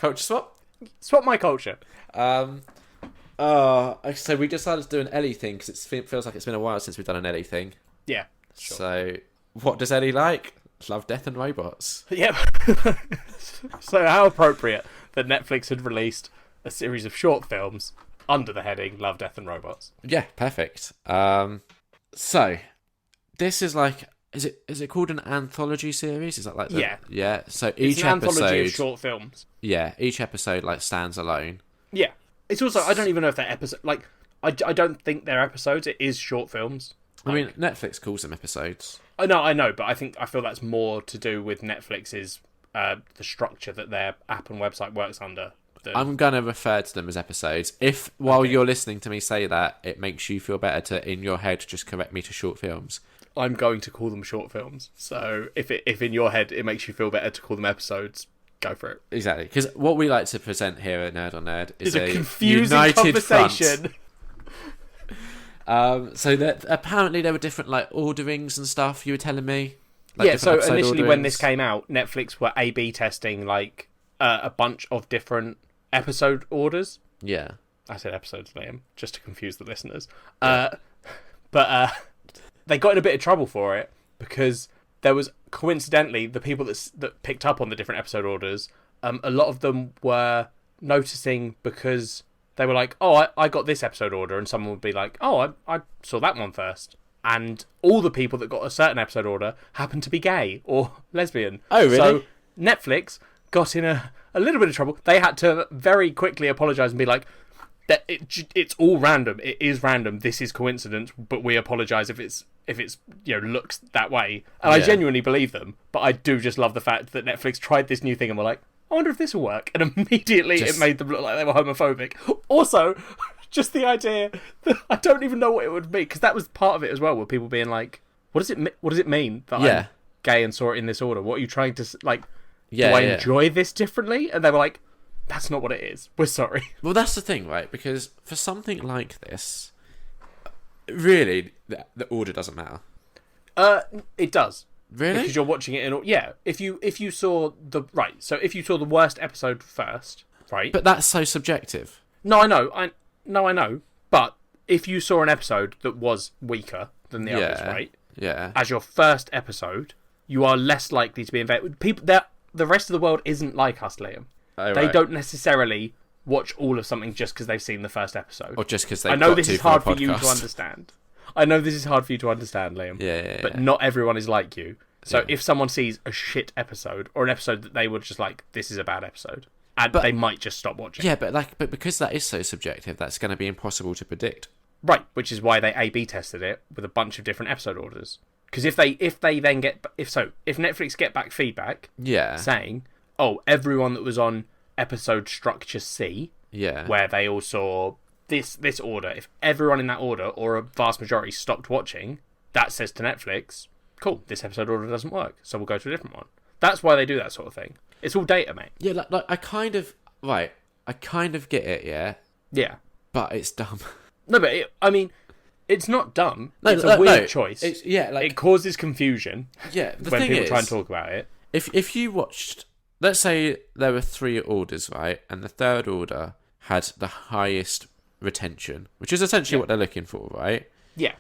Culture swap? Swap my culture. So we decided to do an Ellie thing because it feels like it's been a while since we've done an Ellie thing. Yeah. Sure. So, what does Ellie like? Love, Death and Robots. Yep. So how appropriate that Netflix had released a series of short films under the heading Love, Death and Robots. Yeah, perfect. So, this is like... Is it called an anthology series? Is that like Yeah. Yeah. So It's each an episode... anthology of short films. Yeah, each episode like stands alone. Yeah. It's also, I don't even know if they're episodes. Like, I don't think they're episodes. It is short films. I mean, Netflix calls them episodes. I know, but I feel that's more to do with Netflix's the structure that their app and website works under. I'm going to refer to them as episodes. If, while you're listening to me say that, it makes you feel better to, in your head, just correct me to short films. I'm going to call them short films. So if in your head it makes you feel better to call them episodes, go for it. Exactly. Because what we like to present here at Nerd on Nerd is a confusing united conversation. Front. So that apparently there were different like orderings and stuff. You were telling me. Like, yeah. So initially, orderings. when this came out, Netflix were A/B testing like a bunch of different episode orders. Yeah. I said episodes, Liam, just to confuse the listeners. But they got in a bit of trouble for it because there was coincidentally the people that picked up on the different episode orders. A lot of them were noticing because they were like, "Oh, I got this episode order," and someone would be like, "Oh, I saw that one first." And all the people that got a certain episode order happened to be gay or lesbian. Oh, really? So Netflix got in a little bit of trouble. They had to very quickly apologise and be like, that it's all random. It is random. This is coincidence, but we apologise if it's looks that way. And I genuinely believe them, but I do just love the fact that Netflix tried this new thing and were like, I wonder if this will work, and immediately it made them look like they were homophobic. Also, just the idea that I don't even know what it would be, because that was part of it as well, with people being like, what does it mean that I'm gay and saw it in this order? What are you trying to like? Do I enjoy this differently? And they were like, that's not what it is. We're sorry. Well, that's the thing, right? Because for something like this, really, the order doesn't matter. It does. Really? Because you're watching it in... Yeah. If you saw the... Right. So if you saw the worst episode first, right? But that's so subjective. No, I know. I know. But if you saw an episode that was weaker than the others, right? Yeah. As your first episode, you are less likely to be invested. The rest of the world isn't like us, Liam. Oh, they don't necessarily watch all of something just because they've seen the first episode. Or just because they. I know this is hard for you to understand. I know this is hard for you to understand, Liam. Yeah. But not everyone is like you. So if someone sees a shit episode, or an episode that they were just like, this is a bad episode, and they might just stop watching. Yeah, but because that is so subjective, that's going to be impossible to predict. Right, which is why they A/B tested it with a bunch of different episode orders. Because if Netflix get back feedback, saying, oh, everyone that was on episode structure C, where they all saw this order, if everyone in that order or a vast majority stopped watching, that says to Netflix, cool, this episode order doesn't work, so we'll go to a different one. That's why they do that sort of thing. It's all data, mate. Yeah, like I kind of get it, yeah, but it's dumb. No, but it's not dumb. It's a weird choice. It causes confusion. Yeah, when people try and talk about it. If you watched, let's say there were 3 orders, right, and the third order had the highest retention, which is essentially what they're looking for, right? Yeah.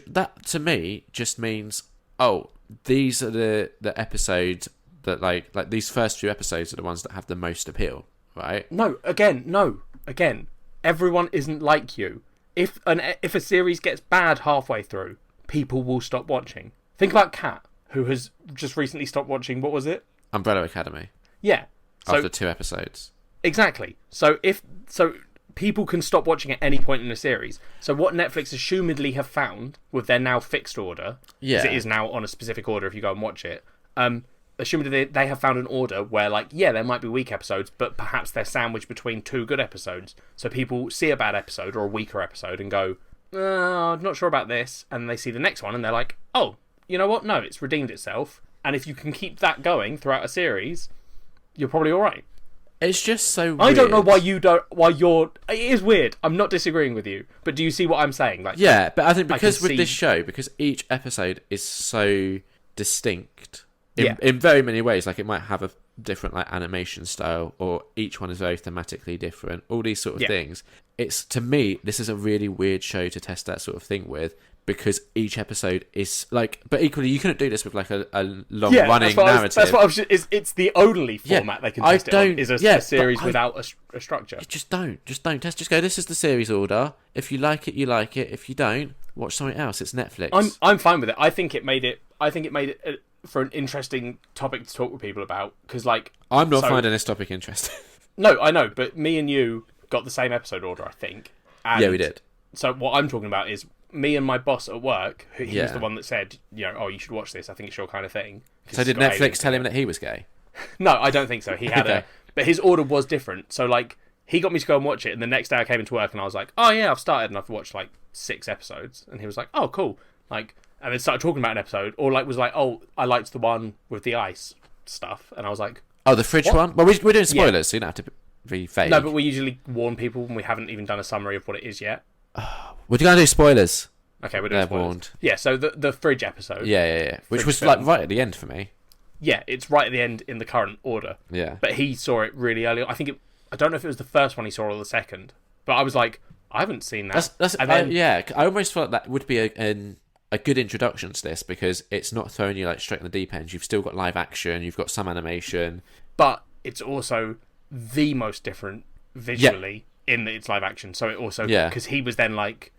That to me just means, oh, these are the episodes that like these first few episodes are the ones that have the most appeal, right? No. Again, everyone isn't like you. If a series gets bad halfway through, people will stop watching. Think about Kat, who has just recently stopped watching. What was it? Umbrella Academy. Yeah. So, after 2 episodes. Exactly. So people can stop watching at any point in the series. So what Netflix assumedly have found with their now fixed order, because it is now on a specific order if you go and watch it, assumedly they have found an order where, like, there might be weak episodes, but perhaps they're sandwiched between 2 good episodes. So people see a bad episode or a weaker episode and go, I'm not sure about this. And they see the next one and they're like, oh, you know what? No, it's redeemed itself. And if you can keep that going throughout a series, you're probably all right. It's just so weird. I don't know why you're... It is weird. I'm not disagreeing with you. But do you see what I'm saying? Like, yeah, but I think because with this show, because each episode is so distinct in very many ways, like it might have different like animation style, or each one is very thematically different, all these sort of things. It's, to me, this is a really weird show to test that sort of thing with, because each episode is like, but equally you couldn't do this with like a long running narrative. That's what I was, it's the only format they can test it on, is a series without a structure. Just don't test. Just go, this is the series order. If you like it, you like it. If you don't, watch something else. It's Netflix. I'm fine with it. I think it made it for an interesting topic to talk with people about, because like, I'm not finding this topic interesting. No, I know, but me and you got the same episode order, I think. And yeah, we did. So what I'm talking about is me and my boss at work, he was the one that said, oh, you should watch this. I think it's your kind of thing. So did Netflix tell him that he was gay? No, I don't think so. He had but his order was different. So like, he got me to go and watch it, and the next day I came into work and I was like, oh yeah, I've started and I've watched like 6 episodes. And he was like, oh cool. Like, and then started talking about an episode, or like was like, oh, I liked the one with the ice stuff. And I was like, oh, the fridge one? Well, we're doing spoilers, so you don't have to be vague. No, but we usually warn people when we haven't even done a summary of what it is yet. We're going to do spoilers. Okay, we're doing spoilers. Warned. Yeah, so the fridge episode. Yeah. Which was like right at the end for me. Yeah, it's right at the end in the current order. Yeah. But he saw it really early. I don't know if it was the first one he saw or the second. But I was like, I haven't seen that. I almost felt that would be a good introduction to this, because it's not throwing you like straight in the deep end. You've still got live action, you've got some animation. But it's also the most different visually in that it's live action. So it also, because he was like,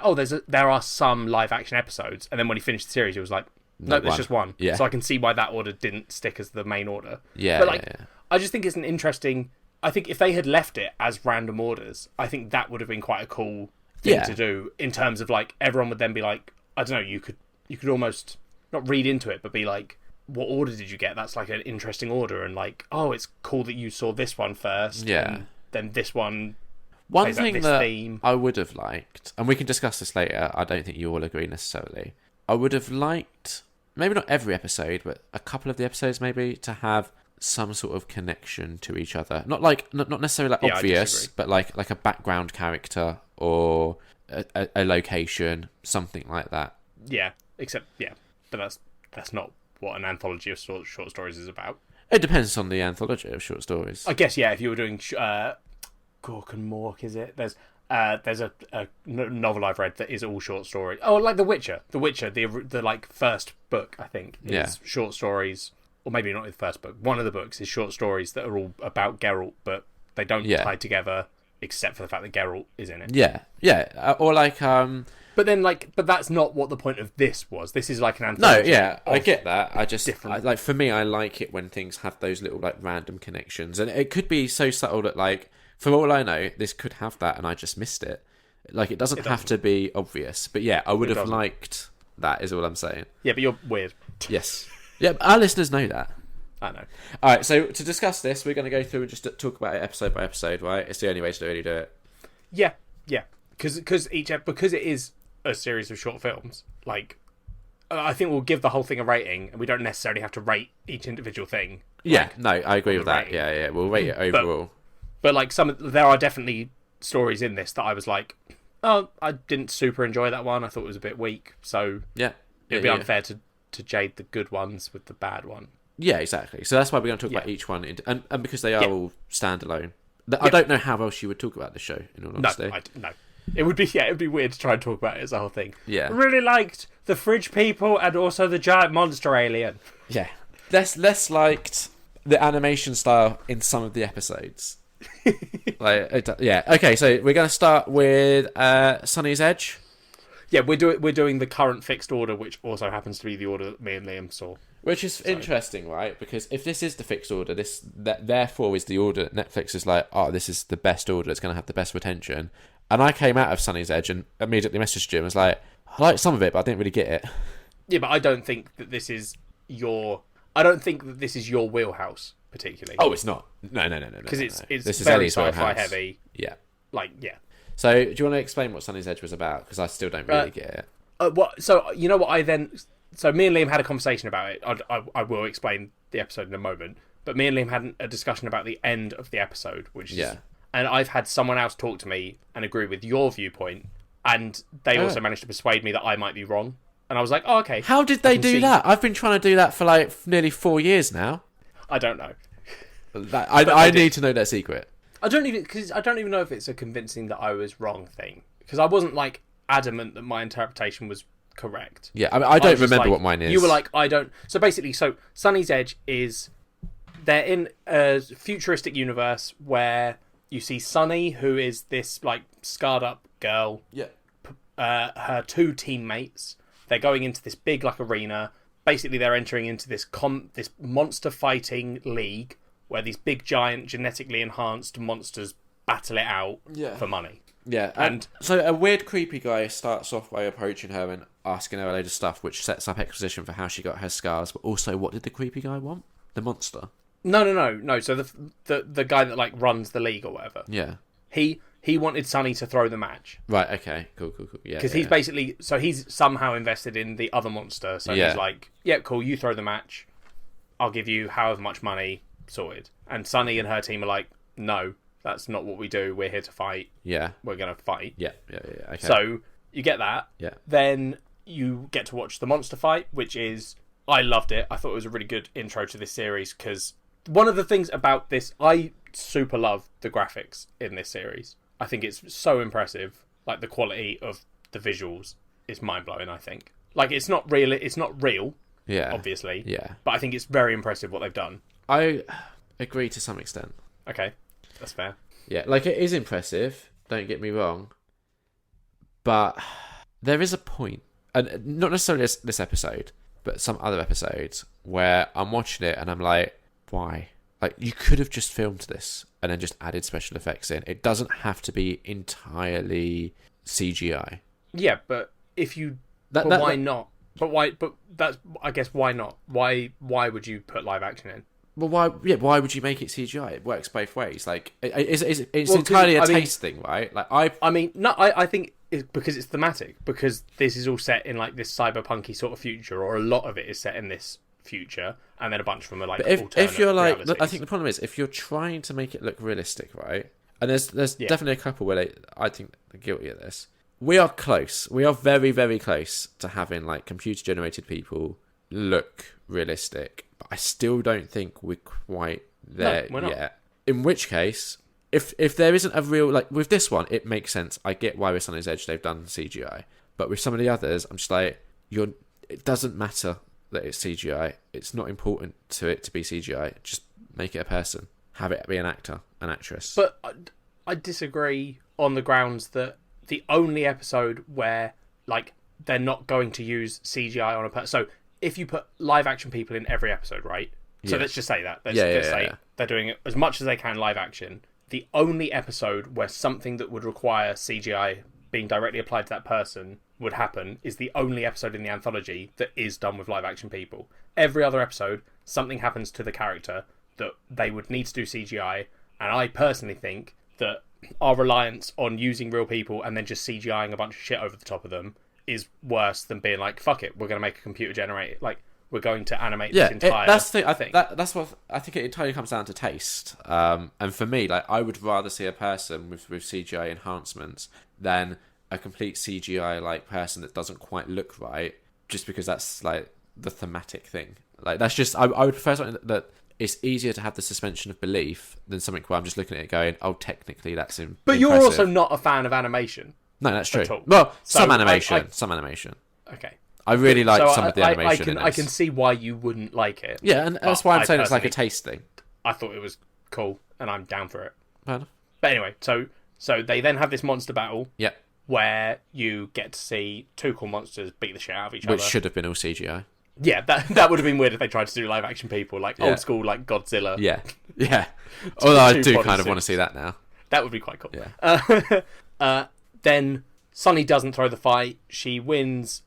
oh, there are some live action episodes, and then when he finished the series, he was like, no, there's just one. Yeah. So I can see why that order didn't stick as the main order. Yeah. But I just think it's an interesting. I think if they had left it as random orders, I think that would have been quite a cool thing to do, in terms of like, everyone would then be like, I don't know, you could almost not read into it, but be like, what order did you get? That's like an interesting order, and like, oh, it's cool that you saw this one first. Yeah. And then this one. One thing that I would have liked, and we can discuss this later, I don't think you all agree necessarily. I would have liked, maybe not every episode, but a couple of the episodes maybe, to have some sort of connection to each other. Not necessarily like obvious, but like a background character or a location, something like that. Yeah, but that's not what an anthology of short stories is about. It depends on the anthology of short stories. I guess, if you were doing Gork and Mork, is it? There's a novel I've read that is all short stories. Oh, like The Witcher. The Witcher, the like first book, I think, is short stories, or maybe not the first book. One of the books is short stories that are all about Geralt, but they don't tie together, except for the fact that Geralt is in it. Yeah. Or like But that's not what the point of this was. This is like an anthology. No, yeah, I get that. I just for me, I like it when things have those little like random connections, and it could be so subtle that like, for all I know, this could have that, and I just missed it. Like, it doesn't have to be obvious, but yeah, I would have liked that. Is all I'm saying. Yeah, but you're weird. Yes. Yeah, but our listeners know that. I know. All right, so to discuss this, we're going to go through and just talk about it episode by episode, right? It's the only way to really do it. Yeah, because it is a series of short films. Like, I think we'll give the whole thing a rating, and we don't necessarily have to rate each individual thing. No, I agree with that. Yeah, we'll rate it overall. But like, there are definitely stories in this that I was like, oh, I didn't super enjoy that one. I thought it was a bit weak. So it'd be unfair to jade the good ones with the bad one. Yeah, exactly. So that's why we're going to talk about each one, and because they are all standalone. I don't know how else you would talk about the show, in all honesty. No. It would be weird to try and talk about it as a whole thing. Yeah. I really liked the fridge people and also the giant monster alien. Yeah. Less liked the animation style in some of the episodes. Okay, so we're going to start with Sunny's Edge. Yeah, we're doing the current fixed order, which also happens to be the order that me and Liam saw. Which is interesting, right? Because if this is the fixed order, that therefore is the order that Netflix is like, oh, this is the best order, it's going to have the best retention. And I came out of Sunny's Edge and immediately messaged you and was like, I like some of it, but I didn't really get it. Yeah, but I don't think that this is your wheelhouse, particularly. Oh, it's not. No. Because it's very sci-fi heavy. Yeah. So, do you want to explain what Sunny's Edge was about? Because I still don't really get it. So, you know what So, me and Liam had a conversation about it. I will explain the episode in a moment. But me and Liam had a discussion about the end of the episode, which is... Yeah. And I've had someone else talk to me and agree with your viewpoint. And they also managed to persuade me that I might be wrong. And I was like, oh, okay. How did they do that? I've been trying to do that for like nearly 4 years now. I don't know. I need to know their secret. I don't even know if it's a convincing that I was wrong thing, because I wasn't like adamant that my interpretation was correct. Yeah, I don't remember what mine is. You were like, I don't. So basically, Sunny's Edge is they're in a futuristic universe where you see Sunny, who is this like scarred up girl. Yeah. Her two teammates. They're going into this big like arena. Basically, they're entering into this monster fighting league where these big giant genetically enhanced monsters battle it out for money. Yeah, and so a weird creepy guy starts off by approaching her and asking her a load of stuff, which sets up exposition for how she got her scars. But also, what did the creepy guy want? The monster? No. So the guy that like runs the league or whatever. Yeah. He wanted Sunny to throw the match. Right. Okay. Cool. Yeah. Because he's basically he's somehow invested in the other monster. So he's like, yeah, cool. You throw the match. I'll give you however much money. Sorted. And Sunny and her team are like, no, that's not what we do. We're here to fight. Yeah. We're going to fight. Yeah. Okay. So you get that. Yeah. Then you get to watch the monster fight, which is, I loved it. I thought it was a really good intro to this series because one of the things about this, I super love the graphics in this series. I think it's so impressive. Like the quality of the visuals is mind blowing, I think. Like it's not real. Yeah. Obviously. Yeah. But I think it's very impressive what they've done. I agree to some extent. Okay. That's fair. Yeah, like it is impressive, don't get me wrong. But there is a point, and not necessarily this episode, but some other episodes where I'm watching it and I'm like, why? Like, you could have just filmed this and then just added special effects in. It doesn't have to be entirely CGI. Yeah, but if you... why not? But why? But that's... I guess, why not? Why would you put live action in? Well, why? Yeah, why would you make it CGI? It works both ways. Like, it's entirely a taste thing, right? Like, I think it's because it's thematic. Because this is all set in like this cyberpunky sort of future, or a lot of it is set in this future, and then a bunch of them are like. But if you're like, realities. I think the problem is if you're trying to make it look realistic, right? And there's definitely a couple where I think they're guilty of this. We are close. We are very, very close to having like computer generated people look realistic. But I still don't think we're quite there yet. In which case, if there isn't a real... Like, with this one, it makes sense. I get why with Sunny's Edge they've done CGI. But with some of the others, I'm just like, it doesn't matter that it's CGI. It's not important to it to be CGI. Just make it a person. Have it be an actor, an actress. But I disagree on the grounds that the only episode where, like, they're not going to use CGI on a person... So, if you put live action people in every episode, right? So let's just say that. Let's say they're doing it as much as they can live action. The only episode where something that would require CGI being directly applied to that person would happen is the only episode in the anthology that is done with live action people. Every other episode, something happens to the character that they would need to do CGI, and I personally think that our reliance on using real people and then just CGIing a bunch of shit over the top of them is worse than being like, fuck it, we're going to make a computer generated, like, we're going to animate this entire that's the thing. That's what I think. It entirely comes down to taste. And for me, like, I would rather see a person with CGI enhancements than a complete CGI like person that doesn't quite look right, just because that's like the thematic thing. Like, that's just I would prefer something that it's easier to have the suspension of belief than something where I'm just looking at it going, oh, technically that's impressive. But you're also not a fan of animation. No, that's true. Well, some animation. Okay. I really like some of the animation. I can see why you wouldn't like it. Yeah, and that's why I'm saying it's like a taste thing. I thought it was cool, and I'm down for it. Fair enough. But anyway, so they then have this monster battle. Yep. Where you get to see two cool monsters beat the shit out of each other. Which should have been all CGI. Yeah, that would have been weird if they tried to do live action people, like old school, like Godzilla. Yeah. Although I do kind of want to see that now. That would be quite cool. Yeah. Then Sunny doesn't throw the fight. She wins.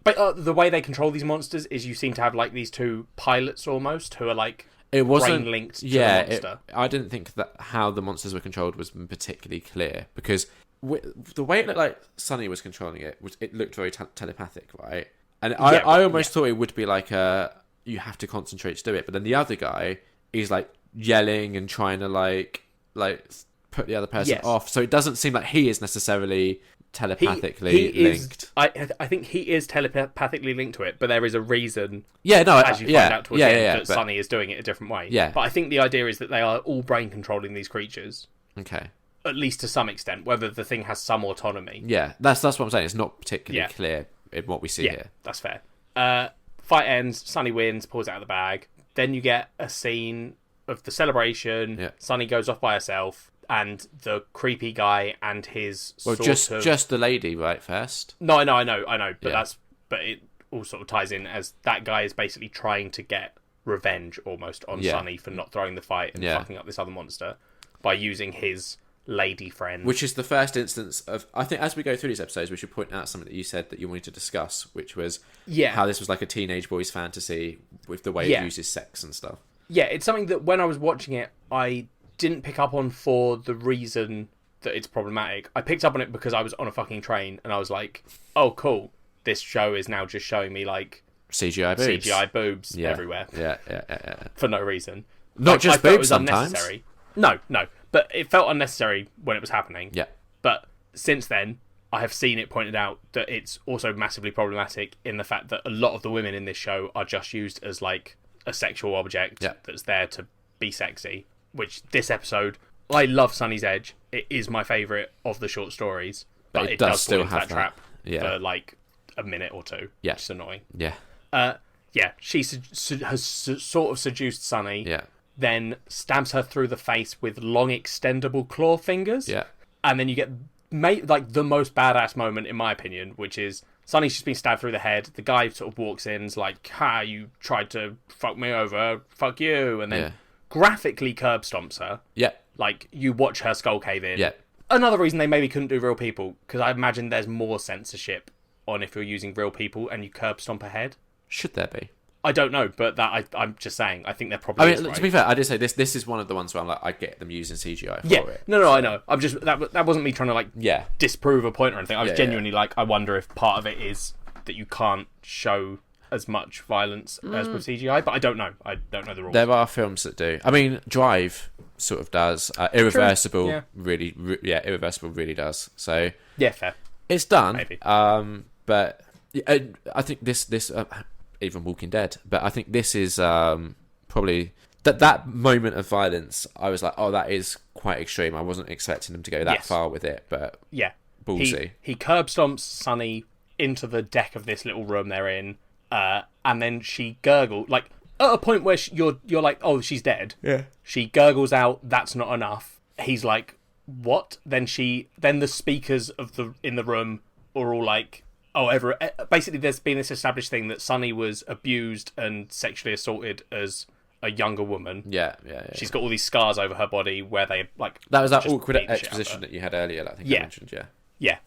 But the way they control these monsters is you seem to have like these two pilots almost who are like brain linked to the monster. I didn't think that how the monsters were controlled was particularly clear because the way it looked like Sunny was controlling it looked very telepathic, right? And I almost thought it would be like you have to concentrate to do it, but then the other guy is like yelling and trying to like put the other person off, so it doesn't seem like he is necessarily telepathically linked. I think he is telepathically linked to it, but there is a reason. Yeah, no, as you find out towards the end, that but Sonny is doing it a different way. Yeah. But I think the idea is that they are all brain controlling these creatures. Okay. At least to some extent, whether the thing has some autonomy. Yeah, that's what I'm saying. It's not particularly clear in what we see here. That's fair. Fight ends, Sonny wins, pulls it out of the bag. Then you get a scene of the celebration. Yeah. Sonny goes off by herself, and the creepy guy and his just the lady, right, first? No, I know, but it all sort of ties in as that guy is basically trying to get revenge almost on Sonny for not throwing the fight and fucking up this other monster by using his lady friend. Which is the first instance of, I think as we go through these episodes, we should point out something that you said that you wanted to discuss, which was how this was like a teenage boy's fantasy with the way it uses sex and stuff. Yeah, it's something that when I was watching it, I didn't pick up on for the reason that it's problematic. I picked up on it because I was on a fucking train and I was like, oh, cool. This show is now just showing me like CGI boobs everywhere. Yeah. For no reason. Not just boobs sometimes. Unnecessary. No. But it felt unnecessary when it was happening. Yeah. But since then, I have seen it pointed out that it's also massively problematic in the fact that a lot of the women in this show are just used as like a sexual object that's there to be sexy. Which this episode, I love Sunny's Edge. It is my favourite of the short stories. But it does still have that trap for like a minute or two. Yeah. Which is annoying. Yeah. She has sort of seduced Sunny. Yeah. Then stabs her through the face with long extendable claw fingers. Yeah. And then you get like the most badass moment in my opinion, which is Sunny's just been stabbed through the head. The guy sort of walks in, is like, "Ha, you tried to fuck me over. Fuck you." And then graphically curb stomps her. Yeah. Like you watch her skull cave in. Yeah. Another reason they maybe couldn't do real people, because I imagine there's more censorship on if you're using real people and you curb stomp a head. Should there be? I don't know, but I'm just saying. I think they're probably. To be fair, I did say this. This is one of the ones where I'm like, I get them using CGI for it. No, I know. I'm just that wasn't me trying to like disprove a point or anything. I was genuinely like, I wonder if part of it is that you can't show as much violence as with CGI, but I don't know. I don't know the rules. There are films that do. I mean, Drive sort of does. Irreversible, Irreversible really does. So fair. It's done. Maybe. But I think this. Even Walking Dead, but I think this is probably that moment of violence. I was like, oh, that is quite extreme. I wasn't expecting them to go that far with it, but ballsy. He curb stomps Sunny into the deck of this little room they're in, and then she gurgled like at a point where you're like, oh, she's dead. Yeah. She gurgles out, "That's not enough." He's like, "What?" Then the speakers in the room are all like. Basically, there's been this established thing that Sunny was abused and sexually assaulted as a younger woman. Yeah. She's got all these scars over her body where they like. That was that awkward exposition that you had earlier. I think I mentioned. Yeah.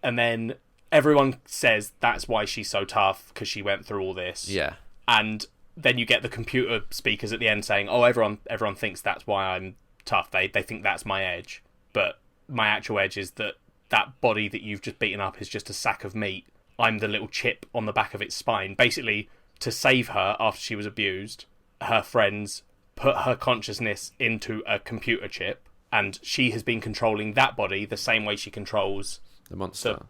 And then everyone says that's why she's so tough because she went through all this. Yeah. And then you get the computer speakers at the end saying, "Oh, everyone thinks that's why I'm tough. They think that's my edge, but my actual edge is that." That body that you've just beaten up is just a sack of meat. I'm the little chip on the back of its spine." Basically, to save her after she was abused, her friends put her consciousness into a computer chip, and she has been controlling that body the same way she controls the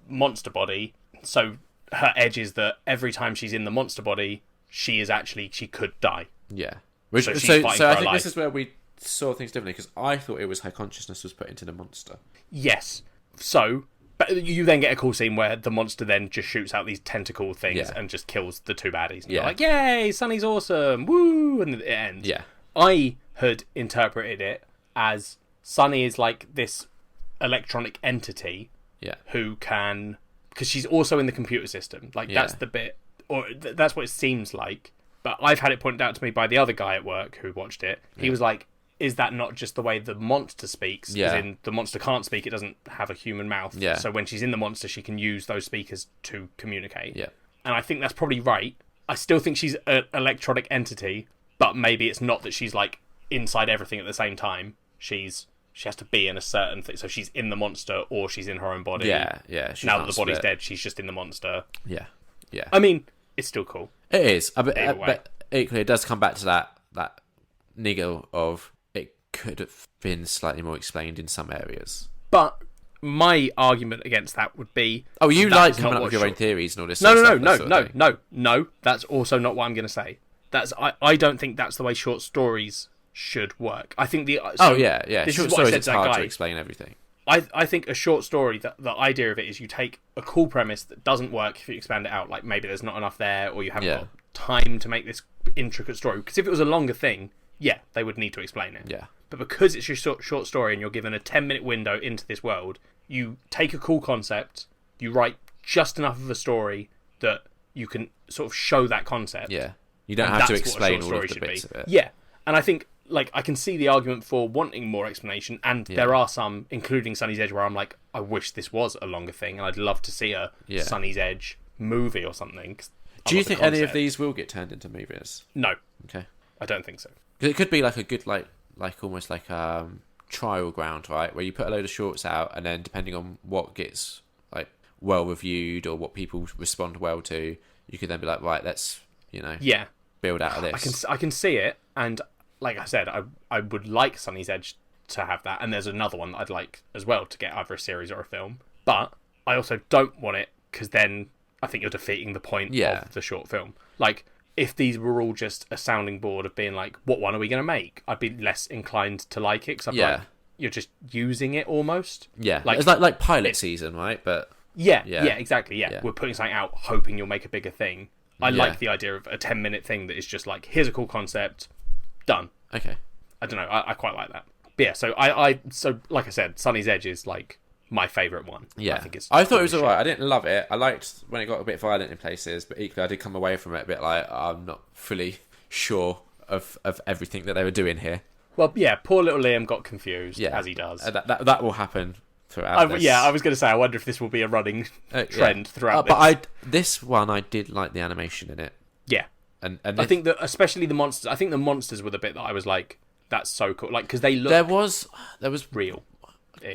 monster body. So her edge is that every time she's in the monster body, she could die. Yeah. So I think this is where we saw things differently, because I thought it was her consciousness was put into the monster. Yes. So, but you then get a cool scene where the monster then just shoots out these tentacle things and just kills the two baddies. And you're like, yay, Sunny's awesome, woo, and it ends. Yeah. I had interpreted it as Sunny is like this electronic entity who can... Because she's also in the computer system. Like, that's the bit... Or that's what it seems like. But I've had it pointed out to me by the other guy at work who watched it. He was like... Is that not just the way the monster speaks? Yeah. As in, the monster can't speak, it doesn't have a human mouth. Yeah. So when she's in the monster, she can use those speakers to communicate. Yeah. And I think that's probably right. I still think she's an electronic entity, but maybe it's not that she's, like, inside everything at the same time. She has to be in a certain thing. So she's in the monster, or she's in her own body. Yeah. Now that the body's dead, she's just in the monster. Yeah. I mean, it's still cool. It is. But equally, it does come back to that niggle of... could have been slightly more explained in some areas. But my argument against that would be... Oh, you like coming up with your own theories and all this No. That's also not what I'm going to say. I don't think that's the way short stories should work. I think Short stories, it's hard to explain everything. I think a short story, the idea of it is you take a cool premise that doesn't work if you expand it out. Like, maybe there's not enough there, or you haven't got time to make this intricate story. Because if it was a longer thing, yeah, they would need to explain it. Yeah. But because it's your short story and you're given a 10-minute window into this world, you take a cool concept, you write just enough of a story that you can sort of show that concept. Yeah. You don't have to explain all of the bits of it. Yeah. And I think, like, I can see the argument for wanting more explanation, and there are some, including Sunny's Edge, where I'm like, I wish this was a longer thing, and I'd love to see a Sunny's Edge movie or something. Do you think any of these will get turned into movies? No. Okay. I don't think so. Because it could be like a good, like almost like trial ground, right? Where you put a load of shorts out, and then depending on what gets like well reviewed or what people respond well to, you could then be like, right, let's build out of this. I can see it, and like I said, I would like Sunny's Edge to have that, and there's another one that I'd like as well to get either a series or a film. But I also don't want it, because then I think you're defeating the point of the short film. Like, if these were all just a sounding board of being like, what one are we going to make? I'd be less inclined to like it, because like, you're just using it almost. Yeah, like, it's like pilot season, right? But yeah, exactly. Yeah, we're putting something out, hoping you'll make a bigger thing. I like the idea of a 10-minute thing that is just like, here's a cool concept, done. Okay. I don't know. I quite like that. But yeah, so like I said, Sunny's Edge is like my favourite one. Yeah. I thought it was alright. I didn't love it. I liked when it got a bit violent in places, but equally I did come away from it a bit like, I'm not fully sure of everything that they were doing here. Well, yeah, poor little Liam got confused, as he does. That will happen throughout this. Yeah, I was going to say, I wonder if this will be a running trend throughout this. But this one, I did like the animation in it. Yeah. And I think that especially the monsters. I think the monsters were the bit that I was like, "That's so cool!" Like, because they look. There was real.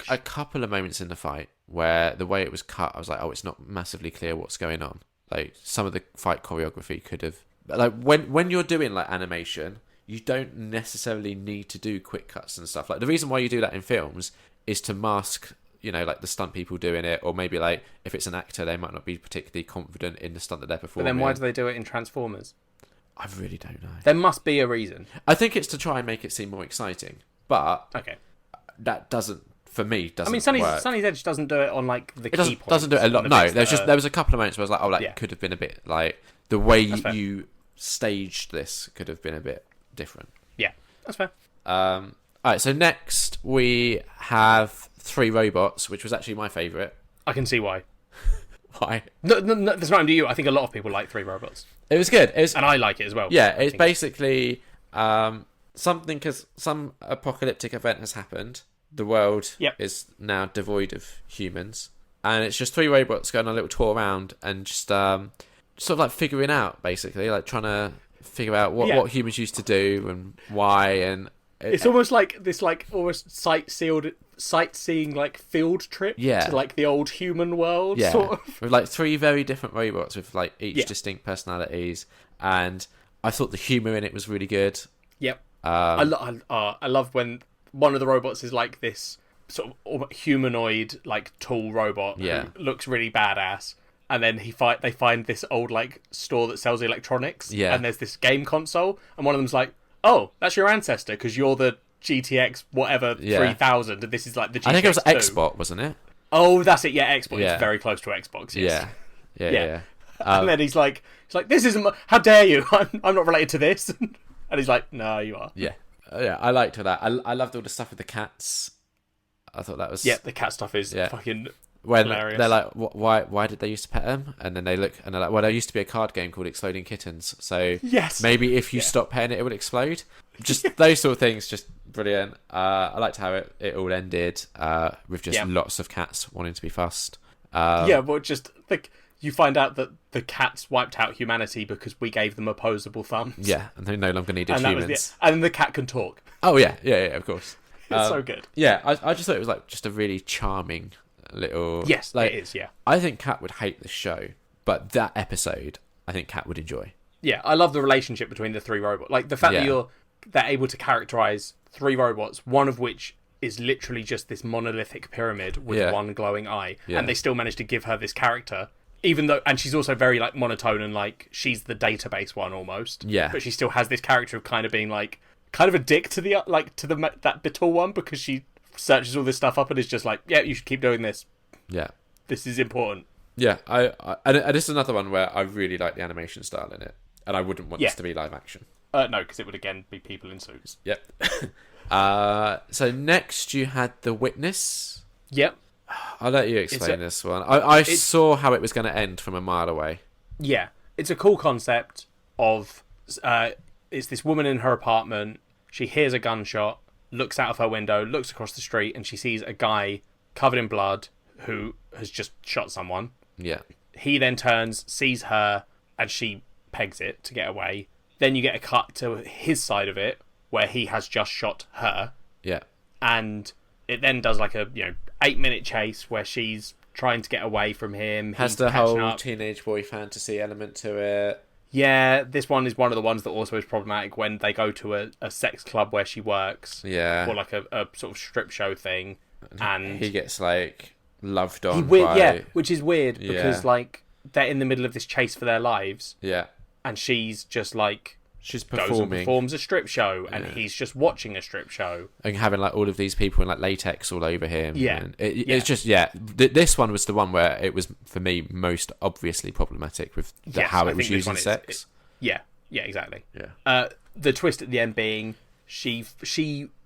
A couple of moments in the fight where the way it was cut, I was like, "Oh, it's not massively clear what's going on." Like some of the fight choreography could have, like when you're doing like animation, you don't necessarily need to do quick cuts and stuff. Like the reason why you do that in films is to mask, like the stunt people doing it, or maybe like if it's an actor, they might not be particularly confident in the stunt that they're performing. But then why do they do it in Transformers? I really don't know. There must be a reason. I think it's to try and make it seem more exciting, but that doesn't, for me, doesn't. I mean, work. Sunny's Edge doesn't do it on like the key points. Doesn't do it a lot. No, there was a couple of moments where I was like, oh, that could have been a bit like the way you staged this could have been a bit different. Yeah, that's fair. All right, so next we have 3 robots, which was actually my favourite. I can see why. Why? No, that's not to you. I think a lot of people like 3 robots. It was good. And I like it as well. Yeah, it's basically something, because some apocalyptic event has happened. The world is now devoid of humans. And it's just 3 robots going on a little tour around and just sort of like figuring out, basically, like trying to figure out what humans used to do and why. And it's almost like this, like almost sightseeing like field trip to like the old human world, sort of. With like 3 very different robots with like each distinct personalities, and I thought the humour in it was really good. Yep. I love when one of the robots is like this sort of humanoid, like tall robot who looks really badass, and then they find this old like store that sells electronics, and there's this game console, and one of them's like, "Oh, that's your ancestor because you're the GTX whatever 3000, and this is like the GTX I think it was 2. Xbox, wasn't it? Oh, that's it. Yeah, Xbox. It's very close to Xbox. Yes. Yeah. And then he's like, "This isn't. How dare you? I'm not related to this." And he's like, "No, you are." Yeah. I liked all that. I loved all the stuff with the cats. I thought that was the cat stuff is fucking when hilarious. They're like, why did they used to pet them? And then they look and they're like, well, there used to be a card game called Exploding Kittens. So maybe if you stop petting it, it would explode. Just those sort of things, just brilliant. I liked how it all ended with just lots of cats wanting to be fussed. Well, just like you find out that the cats wiped out humanity because we gave them opposable thumbs. Yeah, and they no longer needed humans. And then the cat can talk. Oh yeah, of course. It's so good. Yeah, I just thought it was like just a really charming little. Yes, like, it is. Yeah, I think Kat would hate this show, but that episode, I think Kat would enjoy. Yeah, I love the relationship between the 3 robots. Like the fact that they're able to characterize 3 robots, one of which is literally just this monolithic pyramid with one glowing eye, and they still manage to give her this character, even though, and she's also very like monotone and like she's the database one almost. Yeah. But she still has this character of kind of being like kind of a dick to the that Bittle one, because she searches all this stuff up and is just like, yeah, you should keep doing this. Yeah. This is important. Yeah, and this is another one where I really like the animation style in it, and I wouldn't want this to be live action. No, because it would again be people in suits. Yep. So next you had The Witness. Yep. I'll let you explain this one. I saw how it was going to end from a mile away. Yeah, it's a cool concept of it's this woman in her apartment. She hears a gunshot, looks out of her window, looks across the street, and she sees a guy covered in blood who has just shot someone. Yeah. He then turns, sees her, and she pegs it to get away. Then you get a cut to his side of it, where he has just shot her. Yeah. And it then does like a 8-minute chase where she's trying to get away from him. Has the whole teenage boy fantasy element to it. Yeah, this one is one of the ones that also is problematic when they go to a sex club where she works. Yeah. Or like a sort of strip show thing. And he gets like loved on which is weird because like they're in the middle of this chase for their lives. Yeah. And she's just like she's performing, goes and performs a strip show, and he's just watching a strip show and having like all of these people in like latex all over him. Yeah, and it's just this one was the one where it was for me most obviously problematic with how it was using sex. Yeah, exactly. Yeah. The twist at the end being she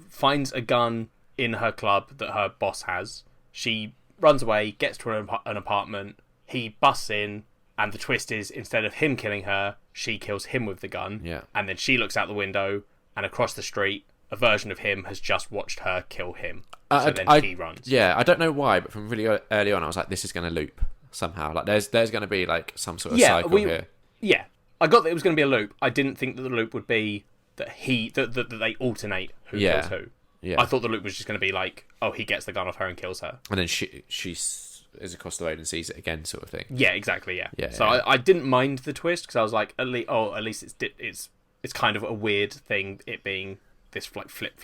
finds a gun in her club that her boss has. She runs away, gets to an apartment. He busts in. And the twist is, instead of him killing her, she kills him with the gun. Yeah. And then she looks out the window, and across the street, a version of him has just watched her kill him. So then he runs. Yeah, I don't know why, but from really early on, I was like, this is going to loop somehow. Like, there's going to be like some sort of cycle here. Yeah, I got that it was going to be a loop. I didn't think that the loop would be that that they alternate who kills who. Yeah. I thought the loop was just going to be like, oh, he gets the gun off her and kills her, and then she's is across the road and sees it again, sort of thing. Yeah, exactly. Yeah. So I didn't mind the twist because I was like, at least it's kind of a weird thing, it being this like flip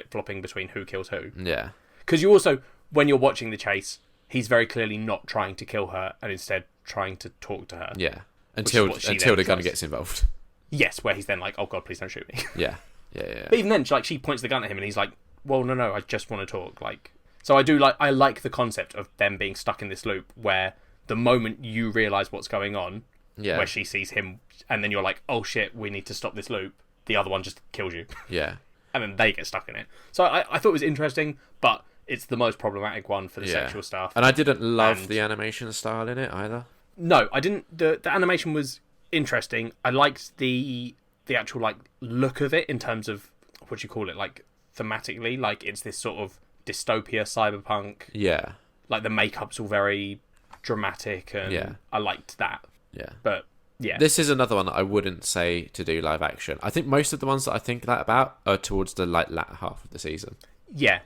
flopping between who kills who. Yeah. Because you also, when you're watching the chase, he's very clearly not trying to kill her and instead trying to talk to her. Yeah. Until the gun gets involved. Yes, where he's then like, oh god, please don't shoot me. Yeah. But even then, like, she points the gun at him and he's like, well, no, I just want to talk. Like. So I like the concept of them being stuck in this loop where the moment you realise what's going on, where she sees him, and then you're like, oh shit, we need to stop this loop, the other one just kills you. Yeah. And then they get stuck in it. So I thought it was interesting, but it's the most problematic one for the sexual stuff. And I didn't love the animation style in it either. No, I didn't. The animation was interesting. I liked the actual like look of it in terms of, what do you call it, like thematically, like it's this sort of dystopia cyberpunk. Yeah. Like the makeup's all very dramatic and I liked that. Yeah. But yeah. This is another one that I wouldn't say to do live action. I think most of the ones that I think that about are towards the like latter half of the season. Yeah,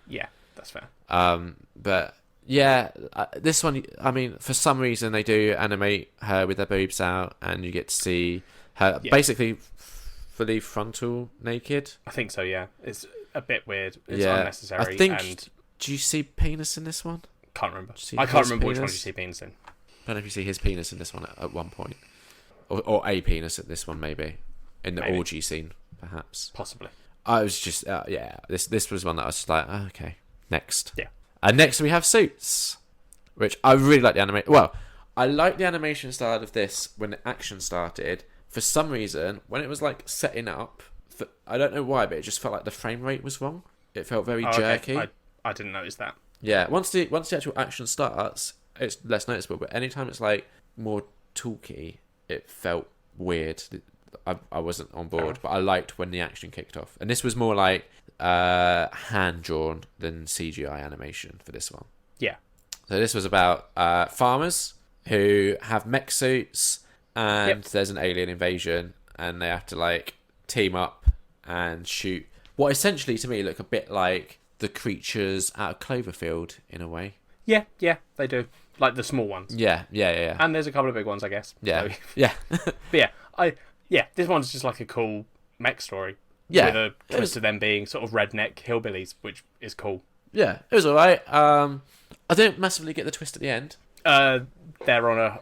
that's fair. But yeah, this one, I mean, for some reason they do animate her with her boobs out and you get to see her basically fully frontal naked. I think so, yeah. It's a bit weird. It's unnecessary. I think. Do you see penis in this one? Can't remember. I can't remember which one you see penis in. I don't know if you see his penis in this one at one point, or a penis at this one maybe in the orgy scene, perhaps. Possibly. I was just This was one that I was just like, oh, okay, next. Yeah. And next we have Suits, which I really like the animation. Well, I like the animation style of this when the action started. For some reason, when it was like setting up. I don't know why, but it just felt like the frame rate was wrong. It felt very jerky. Okay. I didn't notice that. Yeah, once the actual action starts, it's less noticeable. But anytime it's like more talky, it felt weird. I wasn't on board, but I liked when the action kicked off. And this was more like hand drawn than CGI animation for this one. Yeah. So this was about farmers who have mech suits, and there's an alien invasion, and they have to like team up and shoot what essentially to me look a bit like the creatures out of Cloverfield in a way. Yeah, they do. Like the small ones. Yeah. And there's a couple of big ones, I guess. Yeah. So. Yeah. But this one's just like a cool mech story. Yeah. With a twist of them being sort of redneck hillbillies, which is cool. Yeah, it was alright. I didn't massively get the twist at the end. They're on a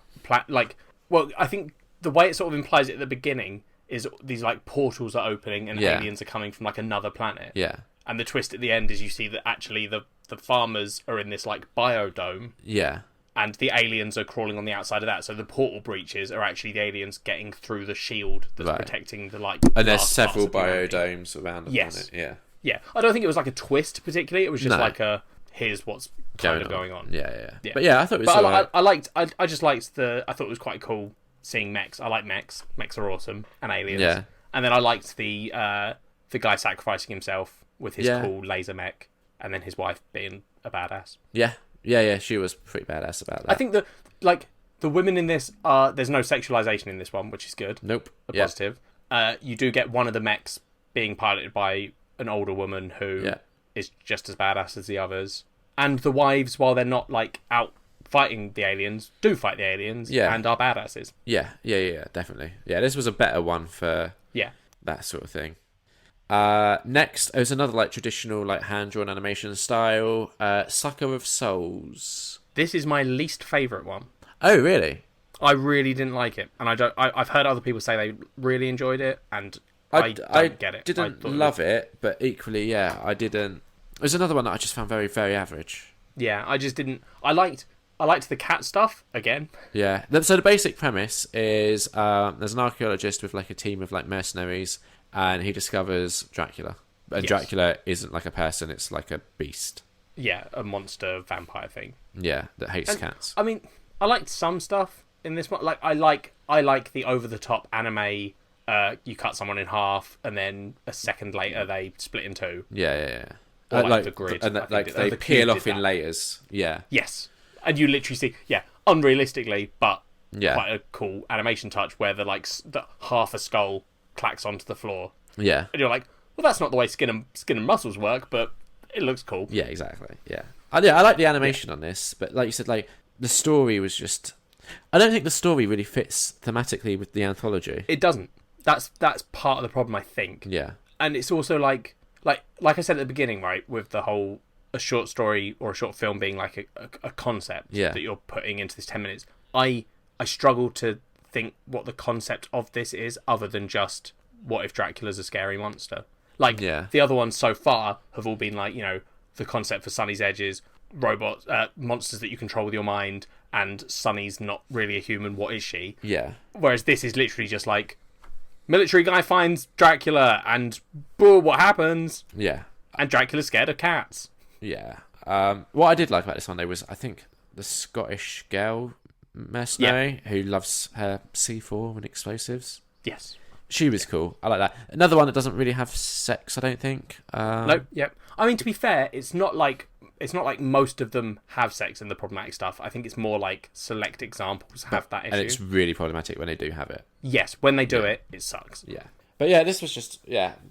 I think the way it sort of implies it at the beginning is these like portals are opening and aliens are coming from like another planet. Yeah. And the twist at the end is you see that actually the farmers are in this like biodome. Yeah. And the aliens are crawling on the outside of that. So the portal breaches are actually the aliens getting through the shield that's protecting the like. And there's several biodomes around the planet. Yeah. Yeah. I don't think it was like a twist particularly. It was just like a here's what's kind of going on. Yeah. But yeah, I thought it was. But I just liked I thought it was quite cool seeing mechs. I like mechs. Mechs are awesome and aliens. Yeah. And then I liked the guy sacrificing himself with his cool laser mech, and then his wife being a badass. Yeah. She was pretty badass about that. I think that the women in this there's no sexualization in this one, which is good. Nope. A positive. You do get one of the mechs being piloted by an older woman who is just as badass as the others, and the wives, while they're not like out fighting the aliens, do fight the aliens and are badasses. Yeah, definitely. Yeah, this was a better one for that sort of thing. Next, it was another like traditional like hand-drawn animation style, Sucker of Souls. This is my least favourite one. Oh, really? I really didn't like it, and I've heard other people say they really enjoyed it, and I don't get it. Didn't love it, but equally, I didn't. There's another one that I just found very, very average. Yeah, I just didn't. I liked the cat stuff again. Yeah. So the basic premise is there's an archaeologist with like a team of like mercenaries, and he discovers Dracula. And Dracula isn't like a person; it's like a beast. Yeah, a monster vampire thing. Yeah, that hates cats. I mean, I liked some stuff in this one. Like I like the over the top anime. You cut someone in half, and then a second later they split in two. Yeah. Or like the grid, and they peel off in layers. Yeah. Yes, and you literally see unrealistically, but quite a cool animation touch where the half a skull clacks onto the floor. Yeah, and you're like, well, that's not the way skin and muscles work, but it looks cool. Yeah, exactly. Yeah, I like the animation on this, but like you said, like the story was just. I don't think the story really fits thematically with the anthology. It doesn't. That's part of the problem, I think. Yeah, and it's also like I said at the beginning, right, with the whole a short story or a short film being like a concept that you're putting into this 10 minutes. I struggle to think what the concept of this is other than just what if Dracula's a scary monster. Like the other ones so far have all been like, you know, the concept for Sunny's Edges, robots, monsters that you control with your mind, and Sunny's not really a human. What is she? Yeah. Whereas this is literally just like military guy finds Dracula and boo, what happens? Yeah. And Dracula's scared of cats. Yeah. What I did like about this one though was I think the Scottish girl mercenary who loves her C4 and explosives. Yes. She was cool. I like that. Another one that doesn't really have sex, I don't think. Nope. Yep. I mean, to be fair, it's not like most of them have sex and the problematic stuff. I think it's more like select examples have that issue. And it's really problematic when they do have it. Yes, when they do it sucks. Yeah. But yeah, this was just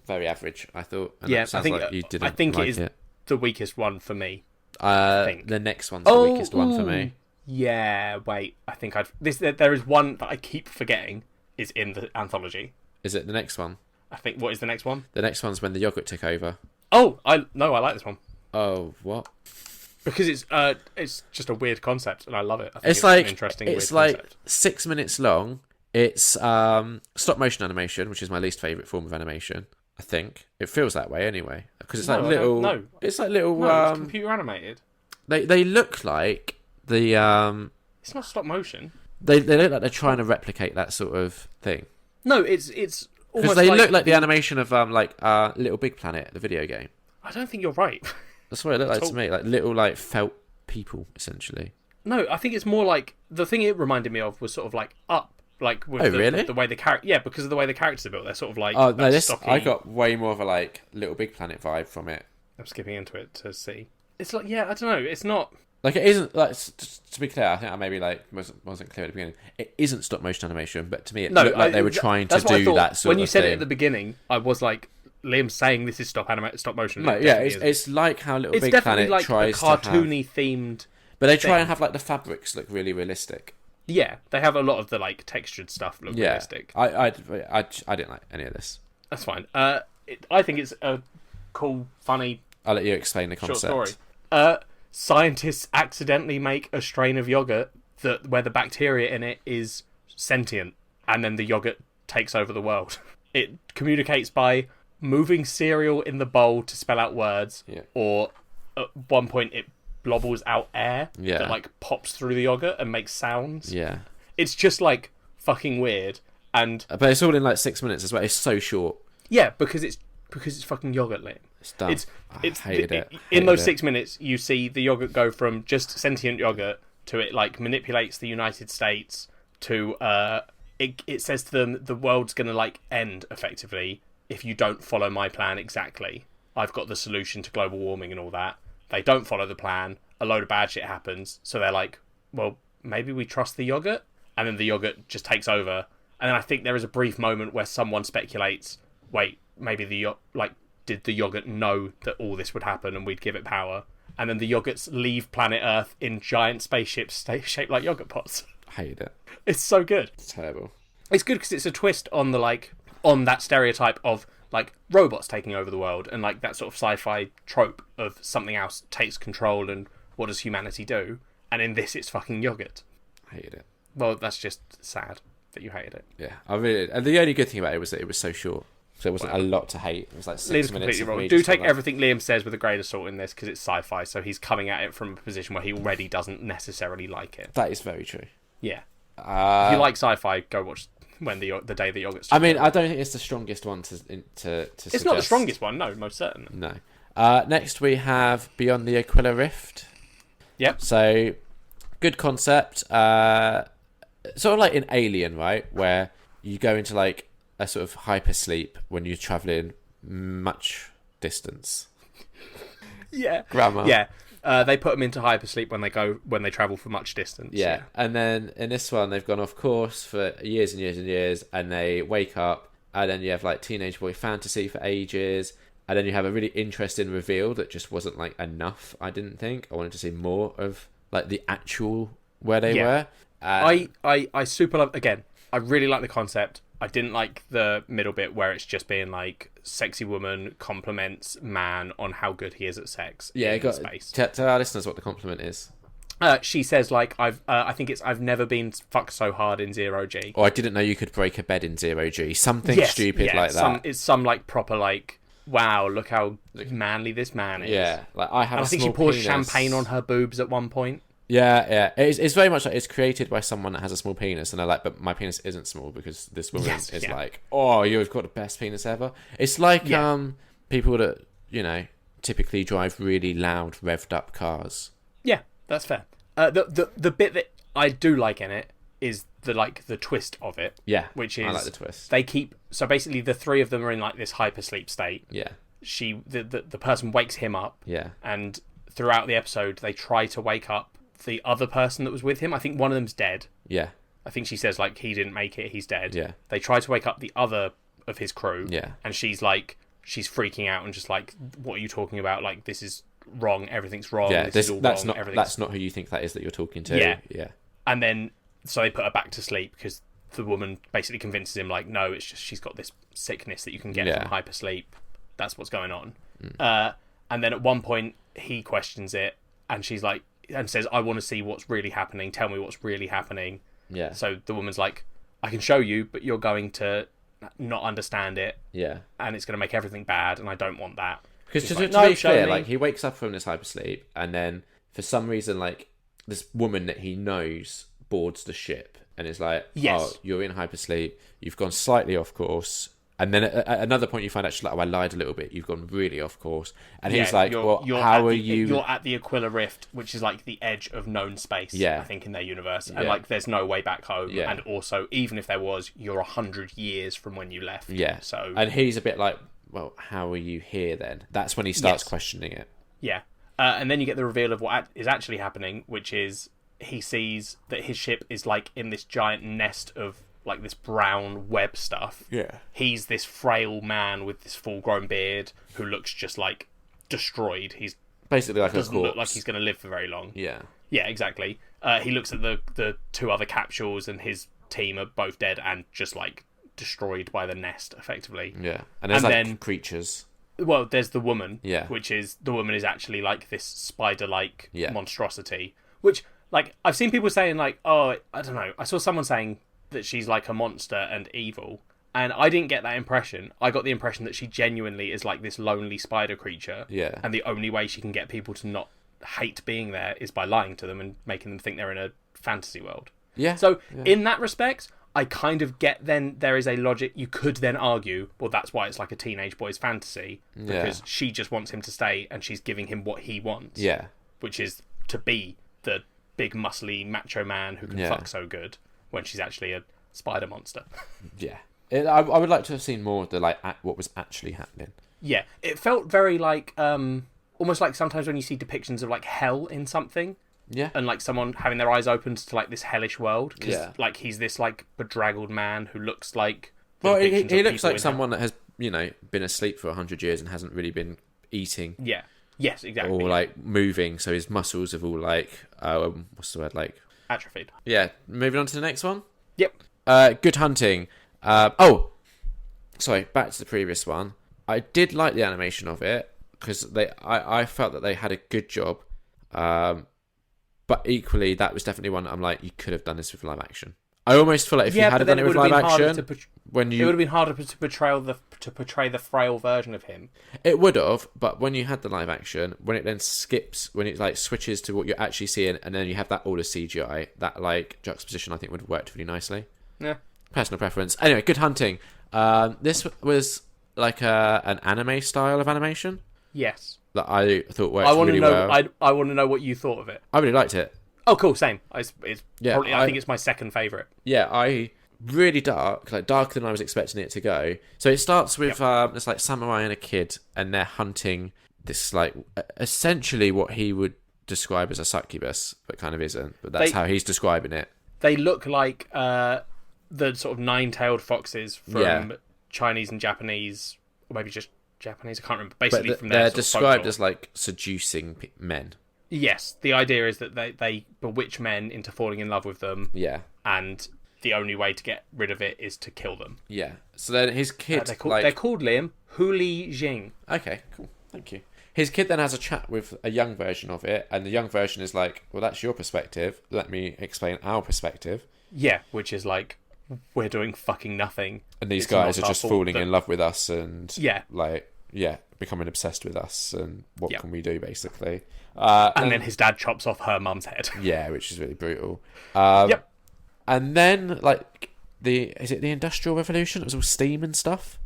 very average, I thought. And I think like you didn't I think like it is the weakest one for me. The next one's the weakest one for me. Yeah, wait. I think there is one that I keep forgetting is in the anthology. Is it the next one? I think. What is the next one? The next one's when the yogurt took over. Oh, I like this one. Oh, what? Because it's just a weird concept and I love it. I think it's like an interesting. It's weird like concept. 6 minutes long. It's stop motion animation, which is my least favourite form of animation. I think it feels that way anyway because it's like little. No, it's like little. No, it's computer animated. They look like the. It's not stop motion. They look like they're trying to replicate that sort of thing. No, it's because they look like the animation of Little Big Planet, the video game. I don't think you're right. That's what it looked like to me, like little like felt people essentially. No, I think it's more like the thing it reminded me of was sort of like Up, like with really? the way the character, because of the way the characters are built, they're sort of like stocky. I got way more of a like Little Big Planet vibe from it. I'm skipping into it to see. It's like I don't know, it's not. Like it isn't like to be clear. I think I maybe like wasn't clear at the beginning. It isn't stop motion animation, but to me it looked like they were trying to do that sort of thing. When you said it at the beginning, I was like, Liam's saying this is stop motion. No, it's like how Little Big Planet like tries to have cartoony themed. But they try and have like the fabrics look really realistic. Yeah, they have a lot of the like textured stuff look realistic. I didn't like any of this. That's fine. I think it's a cool, funny. I'll let you explain the concept. Short story. Scientists accidentally make a strain of yogurt where the bacteria in it is sentient, and then the yogurt takes over the world. It communicates by moving cereal in the bowl to spell out words, or at one point it blobbles out air that like pops through the yogurt and makes sounds. Yeah. It's just like fucking weird, but it's all in like 6 minutes as well. It's so short. Yeah, because it's fucking yogurt, Liam. It's dumb. I hated it. In those 6 minutes, you see the yogurt go from just sentient yogurt to it like manipulates the United States to it says to them the world's gonna like end effectively if you don't follow my plan exactly. I've got the solution to global warming and all that. They don't follow the plan. A load of bad shit happens. So they're like, well, maybe we trust the yogurt, and then the yogurt just takes over. And then I think there is a brief moment where someone speculates, wait, maybe did the yogurt know that all this would happen and we'd give it power? And then the yogurts leave planet Earth in giant spaceships shaped like yogurt pots. I hate it. It's so good. It's terrible. It's good because it's a twist on on that stereotype of like robots taking over the world, and like that sort of sci-fi trope of something else takes control and what does humanity do? And in this, it's fucking yogurt. I hated it. Well, that's just sad that you hated it. Yeah, and the only good thing about it was that it was so short. So it wasn't a lot to hate. It was like 6 Liam's minutes. Completely wrong. Do take everything Liam says with a grain of salt in this because it's sci-fi, so he's coming at it from a position where he already doesn't necessarily like it. That is very true. Yeah. If you like sci-fi, go watch when the day the yogurt's. I mean, I don't think it's the strongest one to suggest. It's not the strongest one, no, most certainly. No. Next we have Beyond the Aquila Rift. Yep. So, good concept. Sort of like in Alien, right? Where you go into like a sort of hypersleep when you're travelling much distance. Yeah. Grammar. Yeah. They put them into hypersleep when they travel for much distance. Yeah. And then in this one, they've gone off course for years and years and years, and they wake up, and then you have like teenage boy fantasy for ages, and then you have a really interesting reveal that just wasn't like enough. I didn't think I wanted to see more of like the actual where they were. I super love. Again, I really like the concept. I didn't like the middle bit where it's just being like sexy woman compliments man on how good he is at sex. Yeah, space. Tell our listeners what the compliment is. She says like I've never been fucked so hard in 0G. Or I didn't know you could break a bed in 0G. Something stupid like that. It's some like proper like wow, look how manly this man is. Yeah, like I have. And I think she pours champagne on her boobs at one point. Yeah. It's very much like it's created by someone that has a small penis, and they're like, but my penis isn't small because this woman is like, oh, you've got the best penis ever. It's like people that typically drive really loud, revved up cars. Yeah, that's fair. The bit that I do like in it is the twist of it. Yeah, which is I like the twist. So basically the three of them are in like this hypersleep state. Yeah, the person wakes him up. Yeah, and throughout the episode they try to wake up the other person that was with him. I think one of them's dead. Yeah. I think she says, like, he didn't make it, he's dead. Yeah. They try to wake up the other of his crew. Yeah. And she's freaking out and just like, what are you talking about? Like, this is wrong, everything's wrong, this is all that's wrong, that's not who you think that is that you're talking to. Yeah. Yeah. And then, so they put her back to sleep because the woman basically convinces him, like, no, it's just she's got this sickness that you can get from hypersleep. That's what's going on. And then at one point, he questions it, and she's like, and says, I want to see what's really happening. Tell me what's really happening. Yeah. So the woman's like, I can show you, but you're going to not understand it. Yeah. And it's going to make everything bad, and I don't want that. Because to be clear, like, he wakes up from this hypersleep, and then for some reason, like, this woman that he knows boards the ship, and is like, oh, you're in hypersleep, you've gone slightly off course. And then at another point, you find out, like, oh, I lied a little bit. You've gone really off course. And he's like, well, how are you... You're at the Aquila Rift, which is, like, the edge of known space, I think, in their universe. And, like, there's no way back home. Yeah. And also, even if there was, you're 100 years from when you left. Yeah. So... And he's a bit like, well, how are you here, then? That's when he starts questioning it. Yeah. And then you get the reveal of what is actually happening, which is he sees that his ship is, like, in this giant nest of... like this brown web stuff. Yeah. He's this frail man with this full-grown beard who looks just like destroyed. He's basically like doesn't look like he's going to live for very long. Yeah. Yeah, exactly. He looks at the two other capsules, and his team are both dead and just like destroyed by the nest, effectively. Yeah. And there's then creatures. Well, there's the woman, Yeah. which is the woman is actually like this spider-like Yeah. monstrosity. Which, like, I've seen people saying like, oh, I don't know. I saw someone saying that she's like a monster and evil, and I didn't get that impression. I got the impression that she genuinely is like this lonely spider creature. Yeah. And the only way she can get people to not hate being there is by lying to them and making them think they're in a fantasy world. Yeah. So in that respect, I kind of get then there is a logic. You could then argue, well, that's why it's like a teenage boy's fantasy, because she just wants him to stay and she's giving him what he wants. Yeah. Which is to be the big muscly macho man who can fuck so good when she's actually a spider monster. Yeah. I would like to have seen more of the like what was actually happening. Yeah, it felt very like almost like sometimes when you see depictions of like hell in something. Yeah. And like someone having their eyes opened to like this hellish world. Yeah. Like he's this like bedraggled man who looks like. Well, he looks like someone that has, been asleep for 100 years and hasn't really been eating. Yeah. Yes, exactly. Or like moving, so his muscles have all like, what's the word, like? Atrophied. Yeah. Moving on to the next one. Yep. Good hunting. Sorry, back to the previous one. I did like the animation of it because I felt that they had a good job. But equally, that was definitely one that I'm like, you could have done this with live action. I almost feel like if you had done it with live action, it would have been harder to portray the frail version of him. It would have, but when you had the live action, when it then skips, when it like switches to what you're actually seeing, and then you have that all as CGI, that like juxtaposition, I think would have worked really nicely. Yeah, personal preference. Anyway, Good Hunting. This was like an anime style of animation. Yes. That I thought worked really well. I want to know what you thought of it. I really liked it. Oh, cool. Same. I think it's my second favourite. Yeah, really dark, like darker than I was expecting it to go. So it starts with this like samurai and a kid, and they're hunting this like essentially what he would describe as a succubus, but kind of isn't. But that's how he's describing it. They look like the sort of nine-tailed foxes from Chinese and Japanese, or maybe just Japanese. I can't remember. Basically, from they're described as like seducing men. Yes, the idea is that they bewitch men into falling in love with them. Yeah, and the only way to get rid of it is to kill them. Yeah. So then his kid, they're called Liam Huli Jing. Okay, cool. Thank you. His kid then has a chat with a young version of it, and the young version is like, "Well, that's your perspective. Let me explain our perspective." Yeah, which is like, we're doing fucking nothing, and these guys are just falling in love with us, and becoming obsessed with us, and what can we do, basically? And then his dad chops off her mum's head. Yeah, which is really brutal. Yep. And then, like, is it the Industrial Revolution? It was all steam and stuff.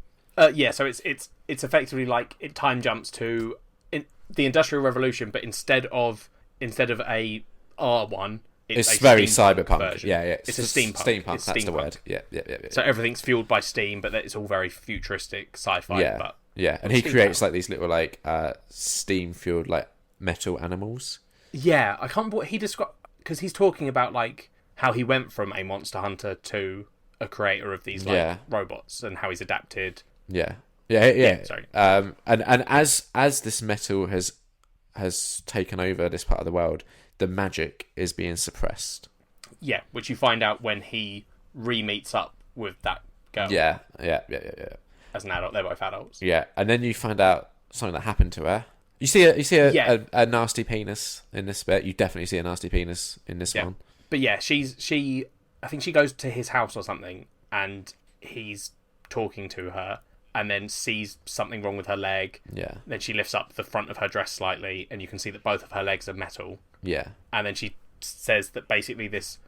Yeah. So it's effectively like it time jumps to the Industrial Revolution, but instead of a R1, it's very cyberpunk version. Yeah. It's a steampunk. That's the word. Yeah. So everything's fueled by steam, but it's all very futuristic sci-fi. Yeah. But and he creates like these little like steam fueled like metal animals. Yeah, I can't remember what he described, because he's talking about like how he went from a monster hunter to a creator of these like robots, and how he's adapted. Yeah. Sorry. And as this metal has taken over this part of the world, the magic is being suppressed. Yeah, which you find out when he re-meets up with that girl. Yeah. As an adult, they're both adults. Yeah, and then you find out something that happened to her. You see a nasty penis in this bit. You definitely see a nasty penis in this one. But yeah, I think she goes to his house or something, and he's talking to her, and then sees something wrong with her leg. Yeah. Then she lifts up the front of her dress slightly, and you can see that both of her legs are metal. Yeah. And then she says that basically this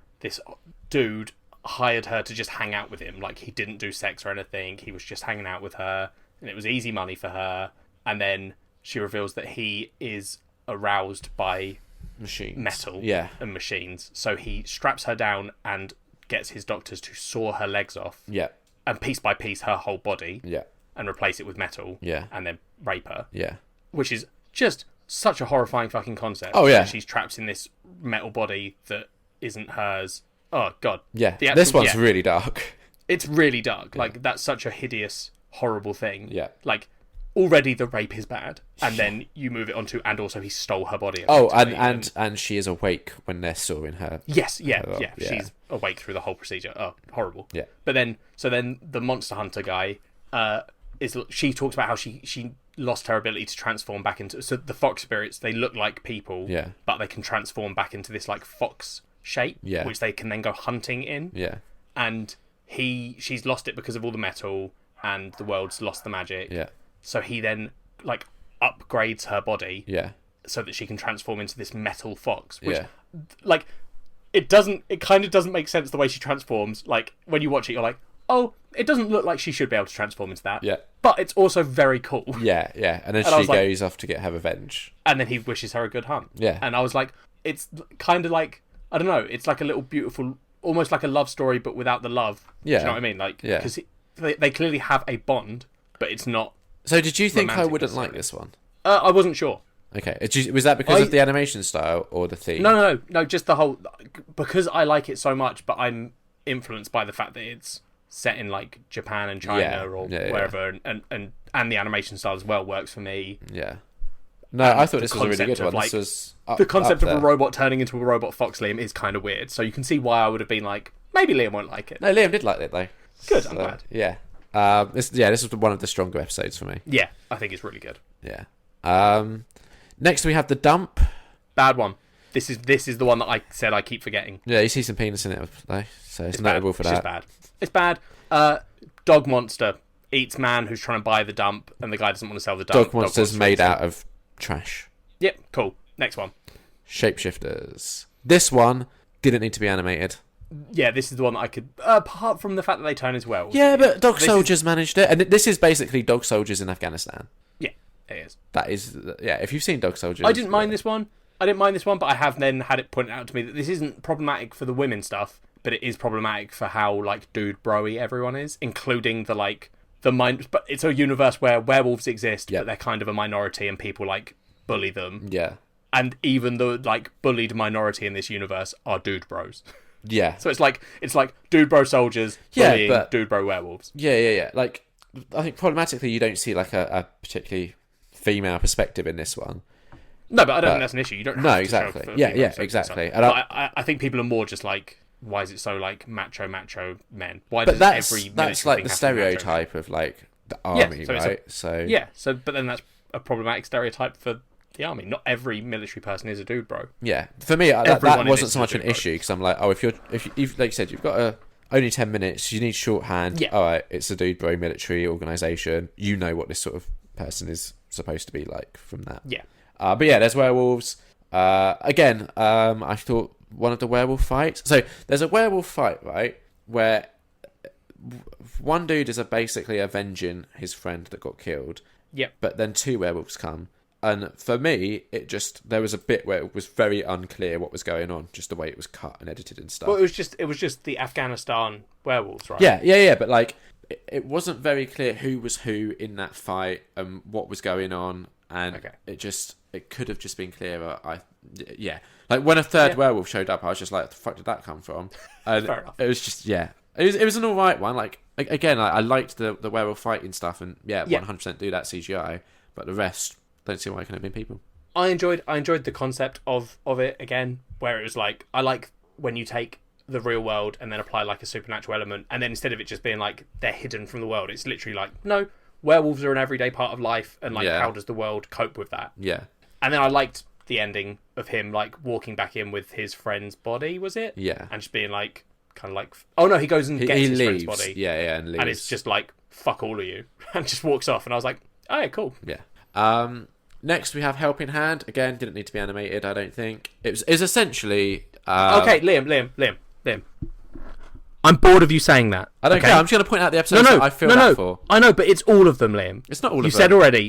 dude hired her to just hang out with him. Like, he didn't do sex or anything. He was just hanging out with her, and it was easy money for her. And then she reveals that he is aroused by machines, metal and machines. So he straps her down and gets his doctors to saw her legs off. Yeah. And piece by piece her whole body. Yeah. And replace it with metal. Yeah. And then rape her. Yeah. Which is just such a horrifying fucking concept. Oh, yeah. She's trapped in this metal body that isn't hers. Oh, God. Yeah. This one's really dark. It's really dark. Like, that's such a hideous, horrible thing. Yeah. Like, already the rape is bad, and then you move it onto, and also he stole her body. And she is awake when they're sawing her. Yes, she's awake through the whole procedure. Oh, horrible. Yeah. But then, the monster hunter guy she talks about how she lost her ability to transform back into. So the fox spirits, they look like people, but they can transform back into this like fox shape, which they can then go hunting in. Yeah. And she's lost it because of all the metal, and the world's lost the magic. Yeah. So he then like upgrades her body. Yeah. So that she can transform into this metal fox, which like it kind of doesn't make sense the way she transforms. Like when you watch it, you're like, oh, it doesn't look like she should be able to transform into that. Yeah. But it's also very cool. Yeah, yeah. And then she goes off to get her revenge. And then he wishes her a good hunt. Yeah. And I was like, it's kind of like, I don't know, it's like a little beautiful, almost like a love story, but without the love. Yeah. Do you know what I mean? Like, because they clearly have a bond, but it's not. So did you think I wouldn't like this one? I wasn't sure. Okay. Was that because of the animation style or the theme? No, just the whole, because I like it so much, but I'm influenced by the fact that it's set in like Japan and China or wherever, and the animation style as well works for me. Yeah. No, I thought this was a really good one. Like, this was the concept of a robot turning into a robot fox, Liam, is kind of weird. So you can see why I would have been like, maybe Liam won't like it. No, Liam did like it though. Good, I'm glad. Yeah. This was one of the stronger episodes for me. Yeah, I think it's really good. Yeah. Next we have The Dump. Bad one. This is the one that I said I keep forgetting. Yeah, you see some penis in it though, so it's notable for that. It's bad. Dog monster eats man who's trying to buy the dump, and the guy doesn't want to sell the dump. Dog monster's made out of trash. Yep, cool. Next one. Shapeshifters. This one didn't need to be animated. Yeah, this is the one that I could, apart from the fact that they turn into werewolves. Yeah, but dog soldiers managed it, and this is basically dog soldiers in Afghanistan. Yeah, it is. That is, yeah. If you've seen dog soldiers, I didn't mind this one. But I have then had it pointed out to me that this isn't problematic for the women stuff, but it is problematic for how like dude bro-y everyone is, including the like the mind. But it's a universe where werewolves exist, but they're kind of a minority, and people like bully them. Yeah. And even the like bullied minority in this universe are dude bros. Yeah. So it's like dude bro soldiers bullying dude bro werewolves. Yeah. Like, I think problematically you don't see like a particularly female perspective in this one. No, but I don't think that's an issue. You don't have to exactly. Show Yeah, exactly. And I think people are more just like, why is it so like macho men? Why does every that's like the stereotype of like the army, right? But then that's a problematic stereotype for the army. Not every military person is a dude bro. Yeah, for me that wasn't so much an issue, because I'm like, oh, if you've like you said, you've got only 10 minutes, you need shorthand. All right, it's a dude bro military organization. You know what this sort of person is supposed to be like from that. Yeah. But yeah, there's werewolves. Again, I thought one of the werewolf fights. So there's a werewolf fight, right, where one dude is basically avenging his friend that got killed. Yep. But then two werewolves come, and for me, there was a bit where it was very unclear what was going on, just the way it was cut and edited and stuff. Well, it was just the Afghanistan werewolves, right? Yeah. But like, it wasn't very clear who was who in that fight and what was going on. And it could have just been clearer. Like when a third werewolf showed up, I was just like, the fuck did that come from? And Fair enough. It was just, it was an alright one. Like, again, I liked the werewolf fighting stuff, and 100% do that CGI, but the rest, don't see why it couldn't have been people. I enjoyed the concept of it again, where it was like, I like when you take the real world and then apply like a supernatural element, and then instead of it just being like they're hidden from the world, it's literally like, no, werewolves are an everyday part of life, and like how does the world cope with that? Yeah. And then I liked the ending of him like walking back in with his friend's body, was it? Yeah. And just being like, kind of like, oh no, he goes and gets his leaves. friend's body. Yeah, and leaves. And it's just like, fuck all of you, and just walks off. And I was like, oh yeah, cool. Yeah. Next we have Helping Hand. Again, didn't need to be animated, I don't think. It was essentially okay, Liam. I'm bored of you saying that. I don't care. I'm just going to point out the episodes that I feel that for. I know, but it's all of them, Liam. It's not all of them.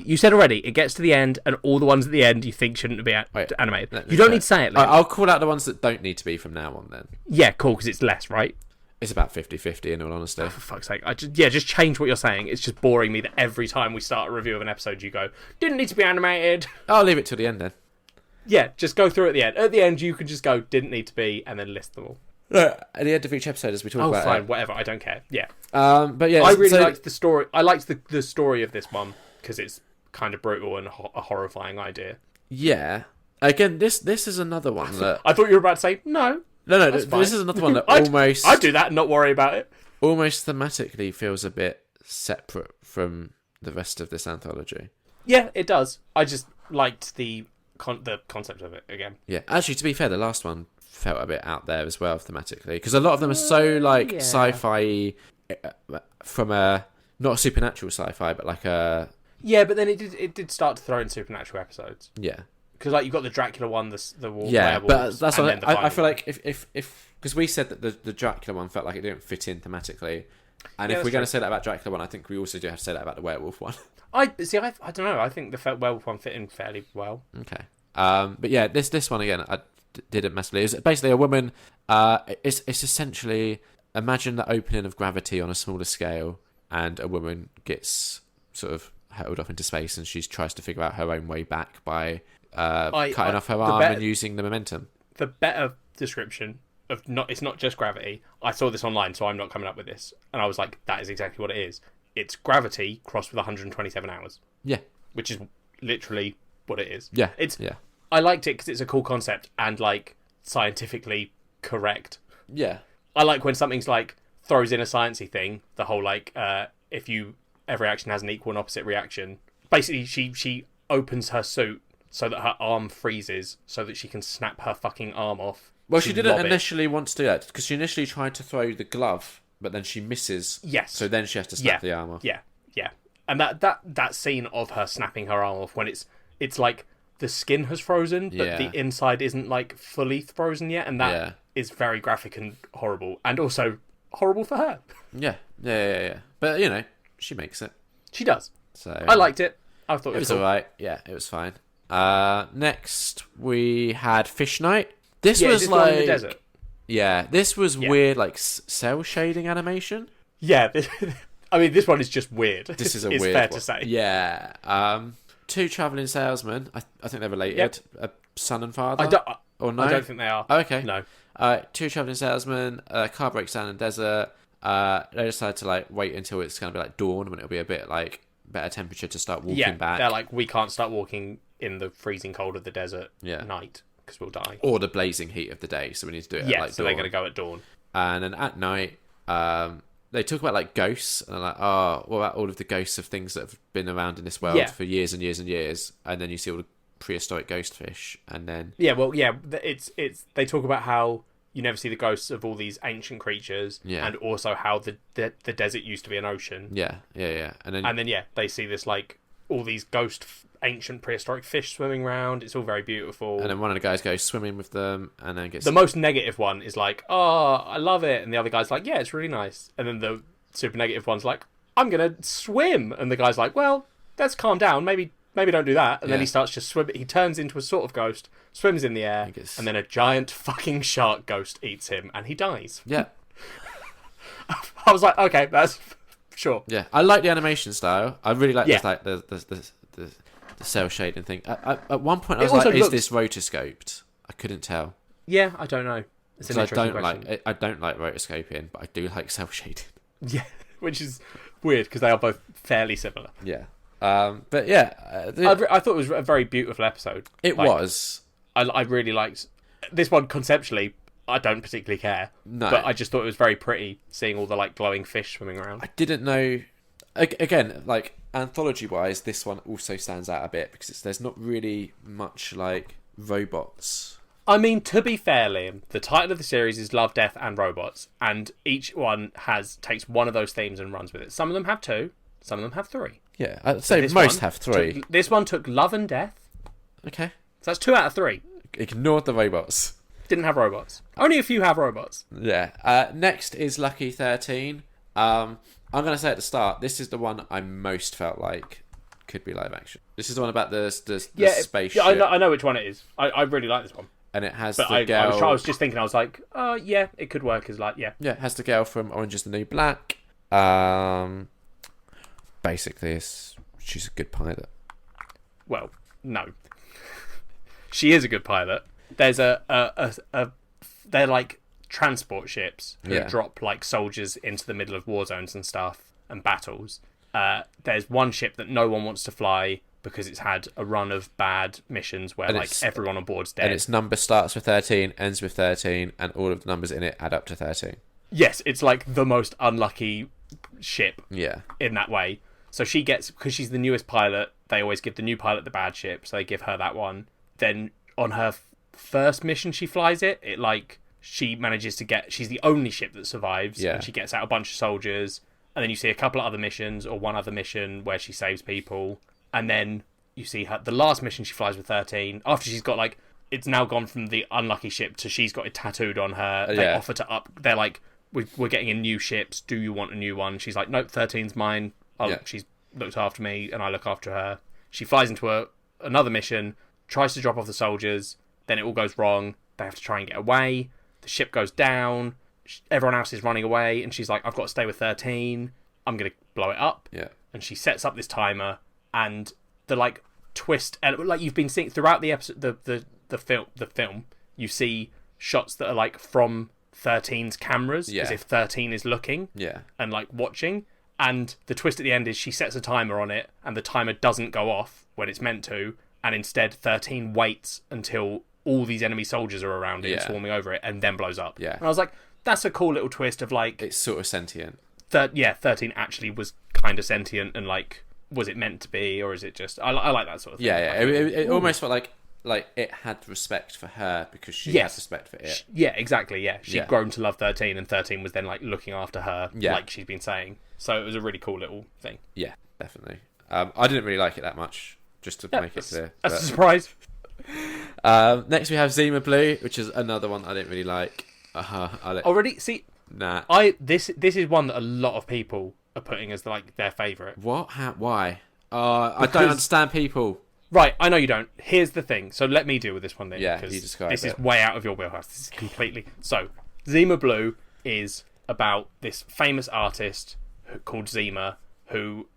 You said already. It gets to the end, and all the ones at the end you think shouldn't be animated. You don't need to say it, Liam. I'll call out the ones that don't need to be from now on, then. Yeah, cool, because it's less, right? It's about 50-50, in all honesty. Oh, for fuck's sake. Just change what you're saying. It's just boring me that every time we start a review of an episode, you go, didn't need to be animated. I'll leave it till the end, then. Yeah, just go through at the end. At the end, you can just go, didn't need to be, and then list them all. At the end of each episode, as we talk about fine, whatever. I don't care. Yeah. But yeah, I really liked the story. I liked the story of this one because it's kind of brutal and a horrifying idea. Yeah. Again, this is another one that I thought you were about to say no. No. This is another one that I'd do that and not worry about it. Almost thematically feels a bit separate from the rest of this anthology. Yeah, it does. I just liked the concept of it again. Yeah, actually, to be fair, the last one felt a bit out there as well thematically, because a lot of them are so like sci-fi from a not a supernatural sci-fi, but like a but then it did start to throw in supernatural episodes. Yeah, because like you got the Dracula one, the werewolves, but that's what I feel one. like if because we said that the Dracula one felt like it didn't fit in thematically, and if we're going to say that about Dracula one, I think we also do have to say that about the werewolf one. I don't know. I think the werewolf one fit in fairly well. Okay. But yeah, this one again, I didn't massively. It's basically a woman. It's essentially, imagine the opening of Gravity on a smaller scale, and a woman gets sort of hurled off into space, and she tries to figure out her own way back by cutting off her arm and using the momentum. The better description of it's not just gravity. I saw this online, so I'm not coming up with this, and I was like, that is exactly what it is. It's gravity crossed with 127 hours. Yeah. Which is literally what it is. Yeah. I liked it because it's a cool concept and like scientifically correct. Yeah. I like when something's like throws in a sciencey thing. The whole like if every action has an equal and opposite reaction. Basically, she opens her suit so that her arm freezes so that she can snap her fucking arm off. Well, she didn't initially want to do that because she initially tried to throw the glove, but then she misses. Yes. So then she has to snap the arm off. Yeah. And that scene of her snapping her arm off when it's like the skin has frozen, but the inside isn't like fully frozen yet, and that is very graphic and horrible, and also horrible for her. Yeah. But she makes it. She does. So I liked it. I thought it was alright. Yeah, it was fine. Next we had Fish Night. This was like in the desert. Yeah, this was weird, like cell shading animation. Yeah, I mean, this one is just weird. This is a it's weird fair one. to say. Yeah. Two travelling salesmen. I think they're related. A son and father. Or no? I don't think they are. Oh, okay. No. Two travelling salesmen. A car breaks down in the desert. They decide to like wait until it's going to be like dawn when it'll be a bit like better temperature to start walking back. They're like, we can't start walking in the freezing cold of the desert night because we'll die. Or the blazing heat of the day, so we need to do it at like so dawn. they're going to go at dawn. And then at night, they talk about like ghosts, and they're like, oh, what about all of the ghosts of things that have been around in this world for years and years and years? And then you see all the prehistoric ghost fish, and then it's they talk about how you never see the ghosts of all these ancient creatures, and also how the desert used to be an ocean. Yeah. And then they see this like all these ancient prehistoric fish swimming around. It's all very beautiful. And then one of the guys goes swimming with them, and then gets... The most negative one is like, oh, I love it. And the other guy's like, yeah, it's really nice. And then the super negative one's like, I'm going to swim. And the guy's like, well, let's calm down. Maybe don't do that. And then he starts to swim. He turns into a sort of ghost, swims in the air, and then a giant fucking shark ghost eats him, and he dies. Yeah. I was like, okay, that's... Sure. Yeah, I like the animation style. I really like this, like the cell shading thing. At one point, I was like, "Is this rotoscoped?" I couldn't tell. Yeah, I don't know. It's an interesting question. I don't like rotoscoping, but I do like cell shading. Yeah, which is weird because they are both fairly similar. Yeah, but yeah, I thought it was a very beautiful episode. It was. I really liked this one conceptually. I don't particularly care. No. But I just thought it was very pretty seeing all the like glowing fish swimming around. I didn't know. Again, like anthology-wise, this one also stands out a bit because there's not really much like robots. I mean, to be fair, Liam, the title of the series is Love, Death and Robots, and each one takes one of those themes and runs with it. Some of them have two, some of them have three. Yeah, I'd say most have three. This one took love and death. Okay. So that's 2 out of 3. Ignored the robots. Didn't have robots. Only a few have robots. Yeah. Next is Lucky 13. I'm going to say at the start, this is the one I most felt like could be live action. This is the one about the spaceship. Yeah, I know which one it is. I really like this one. And it has but the girl... I was just thinking, I was like, yeah, it could work as like, yeah. Yeah, it has the girl from Orange is the New Black. Basically, she's a good pilot. Well, no. She is a good pilot. There's they're like transport ships who drop like soldiers into the middle of war zones and stuff and battles. There's one ship that no one wants to fly because it's had a run of bad missions where like everyone on board's dead. And its number starts with 13, ends with 13, and all of the numbers in it add up to 13. Yes, it's like the most unlucky ship. Yeah. In that way. So she gets, because she's the newest pilot, they always give the new pilot the bad ship, so they give her that one. Then on her first mission she flies it, she manages to get, she's the only ship that survives, and she gets out a bunch of soldiers, and then you see a couple of other missions, or one other mission where she saves people, and then you see her, the last mission she flies with 13, after she's got it's now gone from the unlucky ship to she's got it tattooed on her. They offer to up, they're like, we're getting in new ships, do you want a new one? She's like, nope, 13's mine. She's looked after me and I look after her. She flies into another mission, tries to drop off the soldiers, then it all goes wrong. They have to try and get away. The ship goes down. Everyone else is running away, and she's like, I've got to stay with 13. I'm going to blow it up. Yeah. And she sets up this timer, and the twist, you've been seeing throughout the episode, the film, you see shots that are from 13's cameras, as if 13 is looking and watching. And the twist at the end is she sets a timer on it, and the timer doesn't go off when it's meant to, and instead 13 waits until all these enemy soldiers are around it, swarming over it, and then blows up. Yeah. And I was like, that's a cool little twist of it's sort of sentient. 13 actually was kind of sentient, and was it meant to be, or is it just? I like that sort of thing. Yeah. It almost felt like it had respect for her because she has respect for it. Yeah, exactly. Yeah, she'd grown to love 13, and 13 was then looking after her, like she's been saying. So it was a really cool little thing. Yeah, definitely. I didn't really like it that much, just to make it clear. That's a surprise. Next we have Zima Blue, which is another one I didn't really like. Already? See, nah. This is one that a lot of people are putting as their favourite. What? Why? I don't understand people. Right, I know you don't. Here's the thing. So let me deal with this one then. Yeah, because you describe this it. is way out of your wheelhouse. This is completely... So, Zima Blue is about this famous artist called Zima who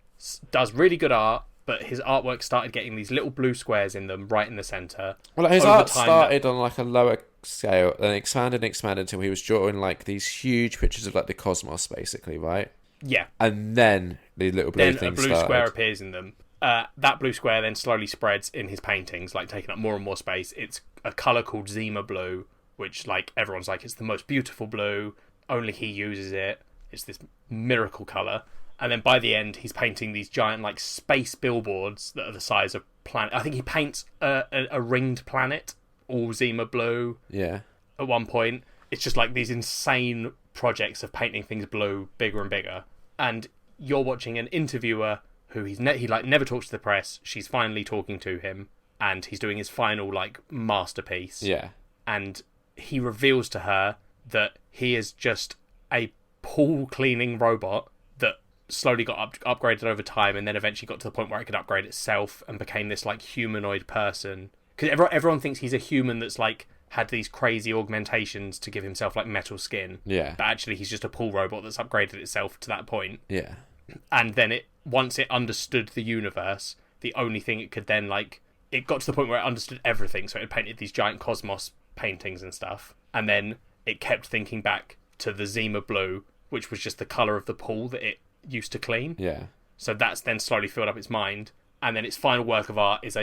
does really good art, but his artwork started getting these little blue squares in them right in the centre. Well, his art started on a lower scale, then expanded until he was drawing these huge pictures of the cosmos, basically, right? Yeah. And then the little blue thing started. Then a blue square appears in them. That blue square then slowly spreads in his paintings, taking up more and more space. It's a colour called Zima Blue, which everyone's it's the most beautiful blue. Only he uses it. It's this miracle colour. And then by the end, he's painting these giant space billboards that are the size of planet. I think he paints a ringed planet, all Zima Blue. Yeah. At one point, it's just these insane projects of painting things blue, bigger and bigger. And you're watching an interviewer who he never talks to the press. She's finally talking to him, and he's doing his final masterpiece. Yeah. And he reveals to her that he is just a pool cleaning robot that slowly got upgraded over time, and then eventually got to the point where it could upgrade itself and became this humanoid person. Because everyone thinks he's a human that's had these crazy augmentations to give himself like metal skin. Yeah. But actually he's just a pool robot that's upgraded itself to that point. Yeah. And then once it understood the universe, the only thing it could then like, it got to the point where it understood everything. So it painted these giant cosmos paintings and stuff. And then it kept thinking back to the Zima blue, which was just the colour of the pool that it used to clean. Yeah. So that's then slowly filled up its mind. And then its final work of art is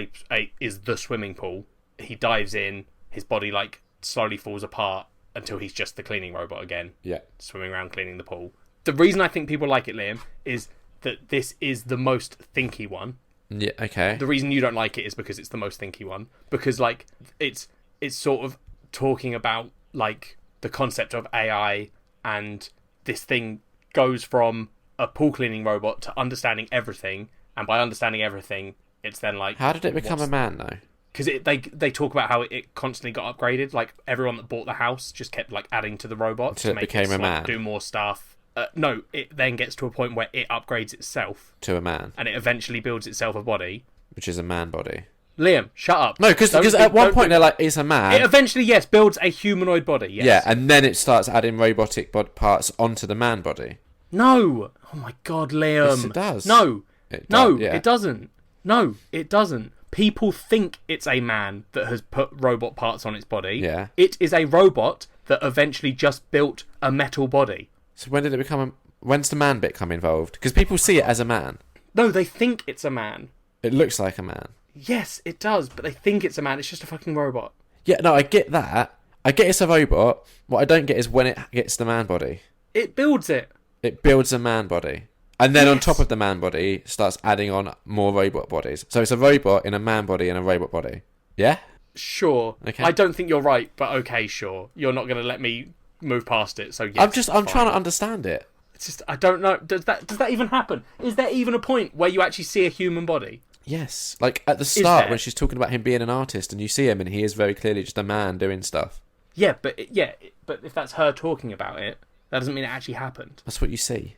is the swimming pool. He dives in, his body like slowly falls apart until he's just the cleaning robot again. Yeah. Swimming around cleaning the pool. The reason I think people like it, Liam, is that this is the most thinky one. Yeah, okay. The reason you don't like it is because it's the most thinky one. Because like it's sort of talking about like the concept of AI, and this thing goes from a pool cleaning robot to understanding everything, and by understanding everything, it's then like... How did it become a man, though? Because they talk about how it constantly got upgraded. Like, everyone that bought the house just kept like adding to the robot to make it a man. Do more stuff. No, it then gets to a point where it upgrades itself. To a man. And it eventually builds itself a body. Which is a man body. Liam, shut up. No, because at one point they're like, it's a man. It eventually, yes, builds a humanoid body, yes. Yeah, and then it starts adding robotic parts onto the man body. No! Oh my god, Liam. Yes, it does. No. It doesn't. No, it doesn't. People think it's a man that has put robot parts on its body. Yeah. It is a robot that eventually just built a metal body. So when did it become when's the man bit come involved? Because people see it as a man. No, they think it's a man. It looks like a man. Yes, it does, but they think it's a man. It's just a fucking robot. Yeah, no, I get that. I get it's a robot. What I don't get is when it gets the man body. It builds it. It builds a man body. And then on top of the man body, starts adding on more robot bodies. So it's a robot in a man body and a robot body. Yeah? Sure. Okay. I don't think you're right, but okay, sure. You're not going to let me move past it, so yes. I'm trying to understand it. It's just, I don't know. Does that even happen? Is there even a point where you actually see a human body? Yes. Like at the start when she's talking about him being an artist and you see him and he is very clearly just a man doing stuff. Yeah, but if that's her talking about it, that doesn't mean it actually happened. That's what you see.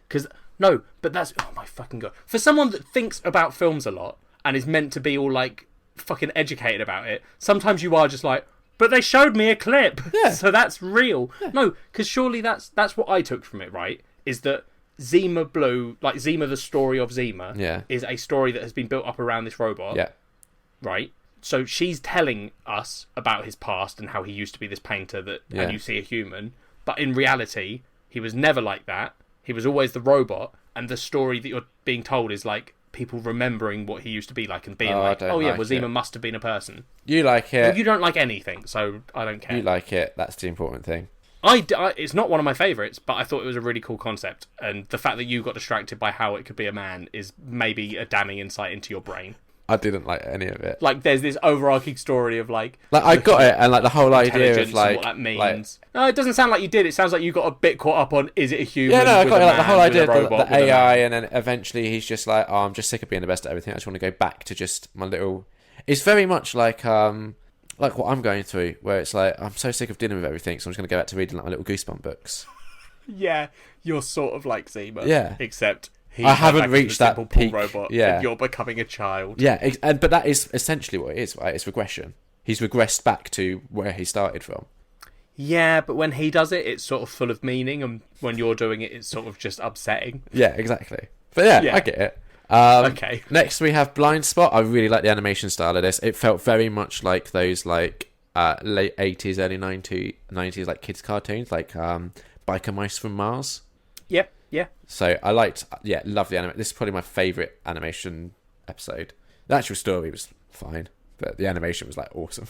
No, but that's... Oh, my fucking God. For someone that thinks about films a lot and is meant to be all, like, fucking educated about it, sometimes you are just like, but they showed me a clip, so that's real. Yeah. No, because surely that's what I took from it, right? Is that Zima Blue, like Zima the story of Zima, is a story that has been built up around this robot. Yeah. Right? So she's telling us about his past and how he used to be this painter and you see a human, but in reality, he was never like that. He was always the robot, and the story that you're being told is like people remembering what he used to be like and being Zima must have been a person. You like it. Well, you don't like anything, so I don't care. You like it. That's the important thing. It's not one of my favourites, but I thought it was a really cool concept, and the fact that you got distracted by how it could be a man is maybe a damning insight into your brain. I didn't like any of it. Like, there's this overarching story of like I got it, and like the whole idea of like what that means. No, it doesn't sound like you did. It sounds like you got a bit caught up on is it a human? Yeah, no, I got it. Like the whole idea of the AI, and then eventually he's just like, oh, I'm just sick of being the best at everything. I just want to go back to just my little. It's very much like what I'm going through, where it's like I'm so sick of dealing with everything, so I'm just going to go back to reading like my little Goosebump books. Yeah, you're sort of like Zima. Yeah, except. I haven't reached that peak. Robot, yeah, and you're becoming a child. Yeah, but that is essentially what it is, right? It's regression. He's regressed back to where he started from. Yeah, but when he does it, it's sort of full of meaning, and when you're doing it, it's sort of just upsetting. Yeah, exactly. But yeah. I get it. Okay. Next, we have Blind Spot. I really like the animation style of this. It felt very much like those like late 80s, early 90s like kids cartoons, like Biker Mice from Mars. Yep. Yeah. So I love the anime. This is probably my favourite animation episode. The actual story was fine, but the animation was like awesome.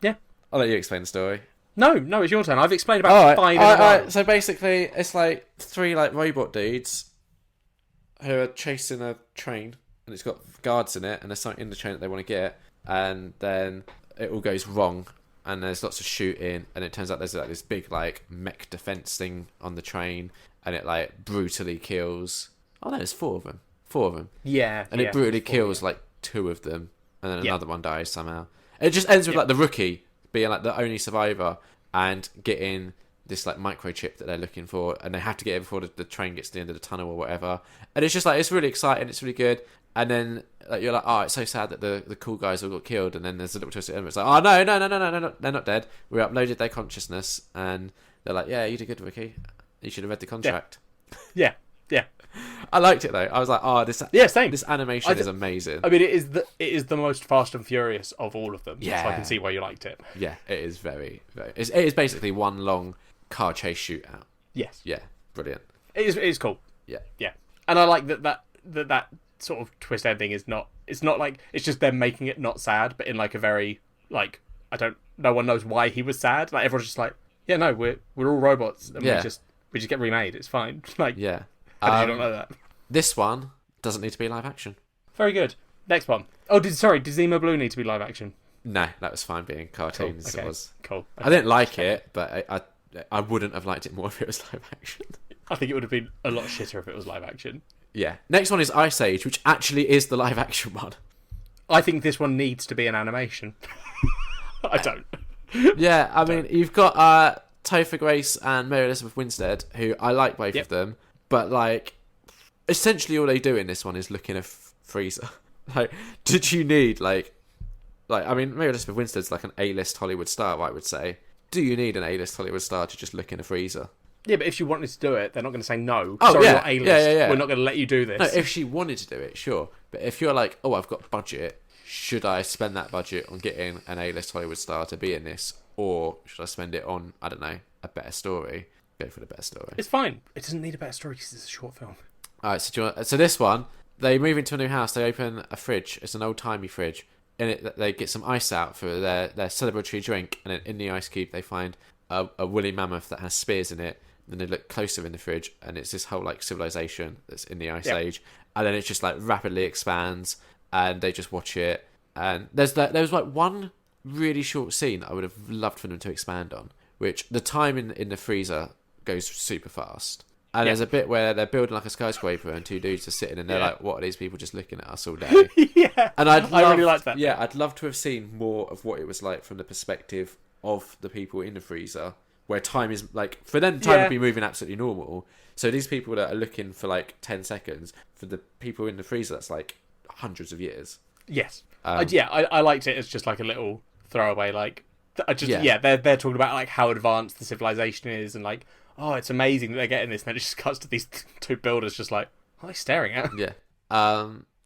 Yeah. I'll let you explain the story. No, it's your turn. I've explained about five. All right. So basically, it's like three like robot dudes who are chasing a train, and it's got guards in it, and there's something in the train that they want to get, and then it all goes wrong, and there's lots of shooting, and it turns out there's like this big like mech defense thing on the train. And it like brutally kills. Oh no, there's four of them. Yeah. And it brutally kills like two of them, and then another one dies somehow. It just ends with like the rookie being like the only survivor and getting this like microchip that they're looking for, and they have to get it before the train gets to the end of the tunnel or whatever. And it's just like it's really exciting. It's really good. And then like you're like, oh, it's so sad that the cool guys all got killed. And then there's a little twist at the end. It's like, oh no, they're not dead. We uploaded their consciousness, and they're like, yeah, you did good, rookie. You should have read the contract. Yeah. I liked it though. I was like, oh, same. This animation is amazing. I mean, it is the most Fast and Furious of all of them. Yeah. So I can see why you liked it. Yeah, it is very, very. It is basically one long car chase shootout. Yes. Yeah, brilliant. It is cool. Yeah. And I like that sort of twist ending is not. It's not like it's just them making it not sad, but in like a very like no one knows why he was sad. Like everyone's just like, yeah, no, we're all robots, and we just get remade. It's fine. Like, yeah. How did you not know that? This one doesn't need to be live action. Very good. Next one. Oh, did Zima Blue need to be live action? No, that was fine being cartoons. Cool. Okay. It was. Cool. Okay. I didn't like it, but I wouldn't have liked it more if it was live action. I think it would have been a lot shitter if it was live action. Yeah. Next one is Ice Age, which actually is the live action one. I think this one needs to be an animation. I don't. Yeah, I mean, you've got Topher Grace and Mary Elizabeth Winstead, who I like both of them, but like, essentially all they do in this one is look in a freezer. Like, did you need like I mean, Mary Elizabeth Winstead's like an A-list Hollywood star, I would say. Do you need an A-list Hollywood star to just look in a freezer? Yeah, but if she wanted to do it, they're not going to say no. Oh, sorry, yeah. you're A-list. Yeah. We're not going to let you do this. No, if she wanted to do it, sure. But if you're like, oh, I've got budget, should I spend that budget on getting an A-list Hollywood star to be in this? Or should I spend it on, I don't know, a better story? Go for the better story. It's fine. It doesn't need a better story because it's a short film. Alright, so this one, they move into a new house, they open a fridge. It's an old-timey fridge. In it, they get some ice out for their celebratory drink, and then in the ice cube they find a woolly mammoth that has spears in it then they look closer in the fridge, and it's this whole like civilization that's in the Ice Age, and then it just like rapidly expands, and they just watch it. And there was like one really short scene that I would have loved for them to expand on, which the time in the freezer goes super fast. And there's a bit where they're building like a skyscraper and two dudes are sitting and they're like, what are these people just looking at us all day? And I really liked that. Yeah, I'd love to have seen more of what it was like from the perspective of the people in the freezer, where time is like, for them, time would be moving absolutely normal. So these people that are looking for like 10 seconds, for the people in the freezer, that's like hundreds of years. Yes. I liked it as just like a little throwaway, like, they're talking about like how advanced the civilization is and like, oh, it's amazing that they're getting this, and then it just cuts to these two builders just like, what are they staring at? Yeah.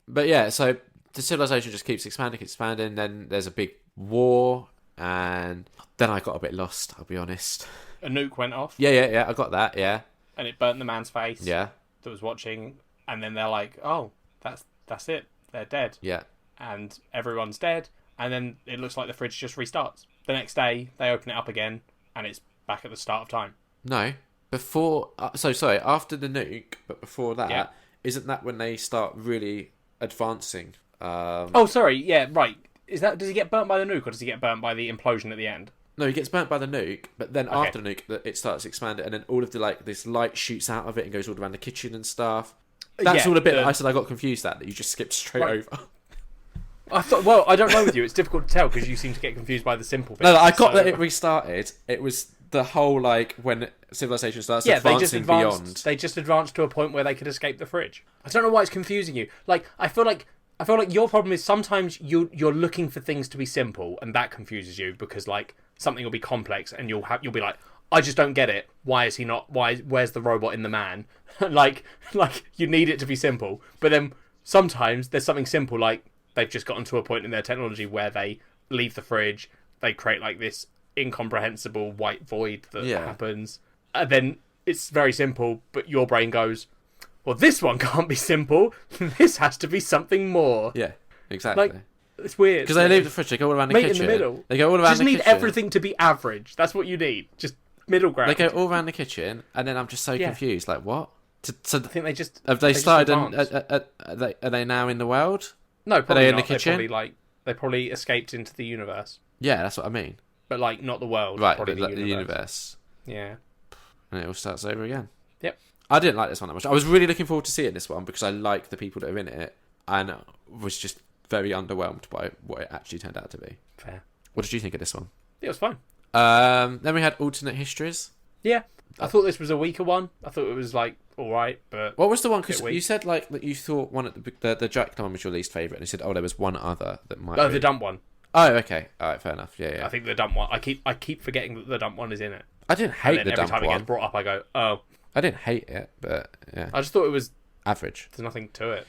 But yeah, so the civilization just keeps expanding, then there's a big war, and then I got a bit lost, I'll be honest. A nuke went off. Yeah, I got that, yeah. And it burnt the man's face. Yeah. That was watching, and then they're like, oh, that's it, they're dead. Yeah. And everyone's dead, and then it looks like the fridge just restarts. The next day, they open it up again, and it's back at the start of time. No, before. After the nuke, but before that, isn't that when they start really advancing? Sorry, yeah, right. Does he get burnt by the nuke, or does he get burnt by the implosion at the end? No, he gets burnt by the nuke, but then after the nuke, it starts expanding, and then all of the like this light shoots out of it and goes all around the kitchen and stuff. That's all a bit. I said I got confused that you just skipped straight over. I thought, well, I don't know with you. It's difficult to tell because you seem to get confused by the simple bits. No, I got that it restarted. It was the whole, like, when civilization starts advancing beyond. They just advanced to a point where they could escape the fridge. I don't know why it's confusing you. Like, I feel like your problem is sometimes you're looking for things to be simple, and that confuses you because, like, something will be complex, and you'll be like, I just don't get it. Why is he not? Where's the robot in the man? like you need it to be simple, but then sometimes there's something simple, like they've just gotten to a point in their technology where they leave the fridge, they create like this incomprehensible white void that happens, and then it's very simple, but your brain goes, well, this one can't be simple. This has to be something more. Yeah, exactly. Like, it's weird. Because they leave the fridge, they go all around the kitchen. In the middle. They go all around the kitchen. Just need everything to be average. That's what you need. Just middle ground. They go all around the kitchen, and then I'm just so confused. Like, what? I think they just... Have they started... Are they now in the world? No, probably Are they not. In the kitchen? They probably escaped into the universe. Yeah, that's what I mean. But, like, not the world. Right, probably the universe. Yeah. And it all starts over again. Yep. I didn't like this one that much. I was really looking forward to seeing this one because I like the people that are in it, and was just very underwhelmed by what it actually turned out to be. Fair. What did you think of this one? It was fine. Then we had alternate histories. Yeah. I thought this was a weaker one. I thought it was, like, alright, but... What was the one? Because you said, like, that you thought one of the Dracula one was your least favourite, and you said, there was one other that might be... the dump one. Oh, okay. Alright, fair enough. Yeah. I think the dump one... I keep forgetting that the dump one is in it. I didn't hate the dump one. Every time it gets brought up, I go, oh. I didn't hate it, but, yeah. I just thought it was... average. There's nothing to it.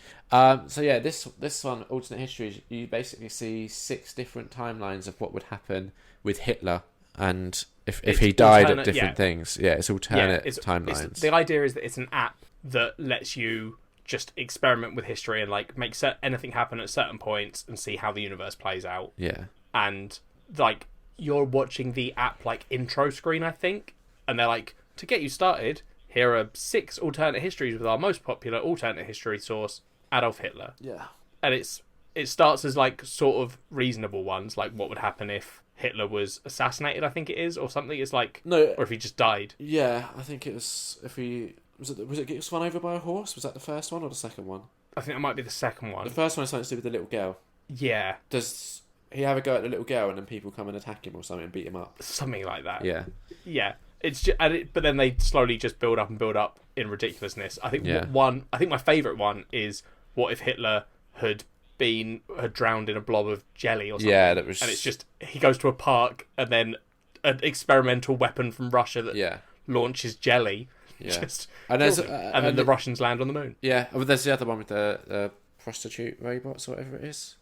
So yeah, this one, alternate histories, you basically see 6 different timelines of what would happen with Hitler, and if he died at different things. Yeah, it's alternate timelines. The idea is that it's an app that lets you just experiment with history and like make anything happen at certain points and see how the universe plays out. Yeah. And like you're watching the app like intro screen, I think, and they're like, to get you started, here are 6 alternate histories with our most popular alternate history source, Adolf Hitler. Yeah. And it starts as like sort of reasonable ones, like what would happen if Hitler was assassinated, I think it is, or something. It's like, no, or if he just died. Yeah, I think it was was it get swung over by a horse? Was that the first one or the second one? I think that might be the second one. The first one is something to do with the little girl. Yeah. Does he have a go at the little girl and then people come and attack him or something and beat him up? Something like that. Yeah. Yeah. It's just, but then they slowly just build up in ridiculousness. I think I think my favourite one is what if Hitler had drowned in a blob of jelly or something. Yeah, that was... And it's just, he goes to a park and then an experimental weapon from Russia that launches jelly. Yeah. And then the Russians land on the moon. Yeah, well, there's the other one with the prostitute robots or whatever it is.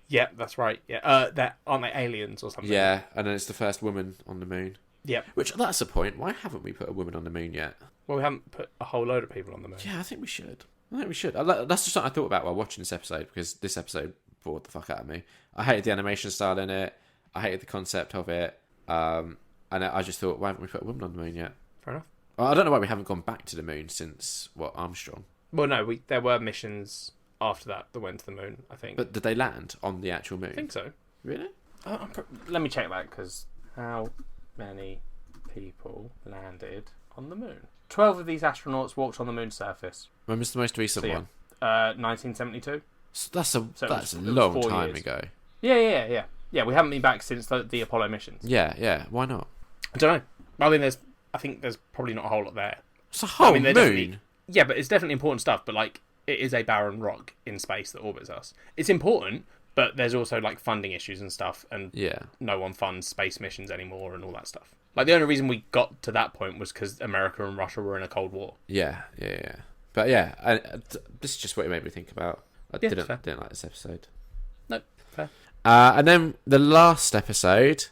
Yeah, that's right. Yeah, aren't they aliens or something? Yeah, and then it's the first woman on the moon. Yep. Which, that's the point. Why haven't we put a woman on the moon yet? Well, we haven't put a whole load of people on the moon. Yeah, I think we should. That's just something I thought about while watching this episode, because this episode bored the fuck out of me. I hated the animation style in it. I hated the concept of it. And I just thought, why haven't we put a woman on the moon yet? Fair enough. I don't know why we haven't gone back to the moon since, Armstrong? Well, no, there were missions after that went to the moon, I think. But did they land on the actual moon? I think so. Really? Let me check that, because how many people landed on the moon? 12 of these astronauts walked on the moon's surface. When was the most recent one? 1972. So that's a long time ago. Yeah. Yeah, we haven't been back since the Apollo missions. Yeah. Why not? I don't know. I think there's probably not a whole lot there. It's a whole moon. Yeah, but it's definitely important stuff. But like, it is a barren rock in space that orbits us. It's important, but there's also like funding issues and stuff, and no one funds space missions anymore and all that stuff. Like, the only reason we got to that point was because America and Russia were in a Cold War. Yeah. But this is just what it made me think about. I didn't like this episode. No, fair. And then the last episode,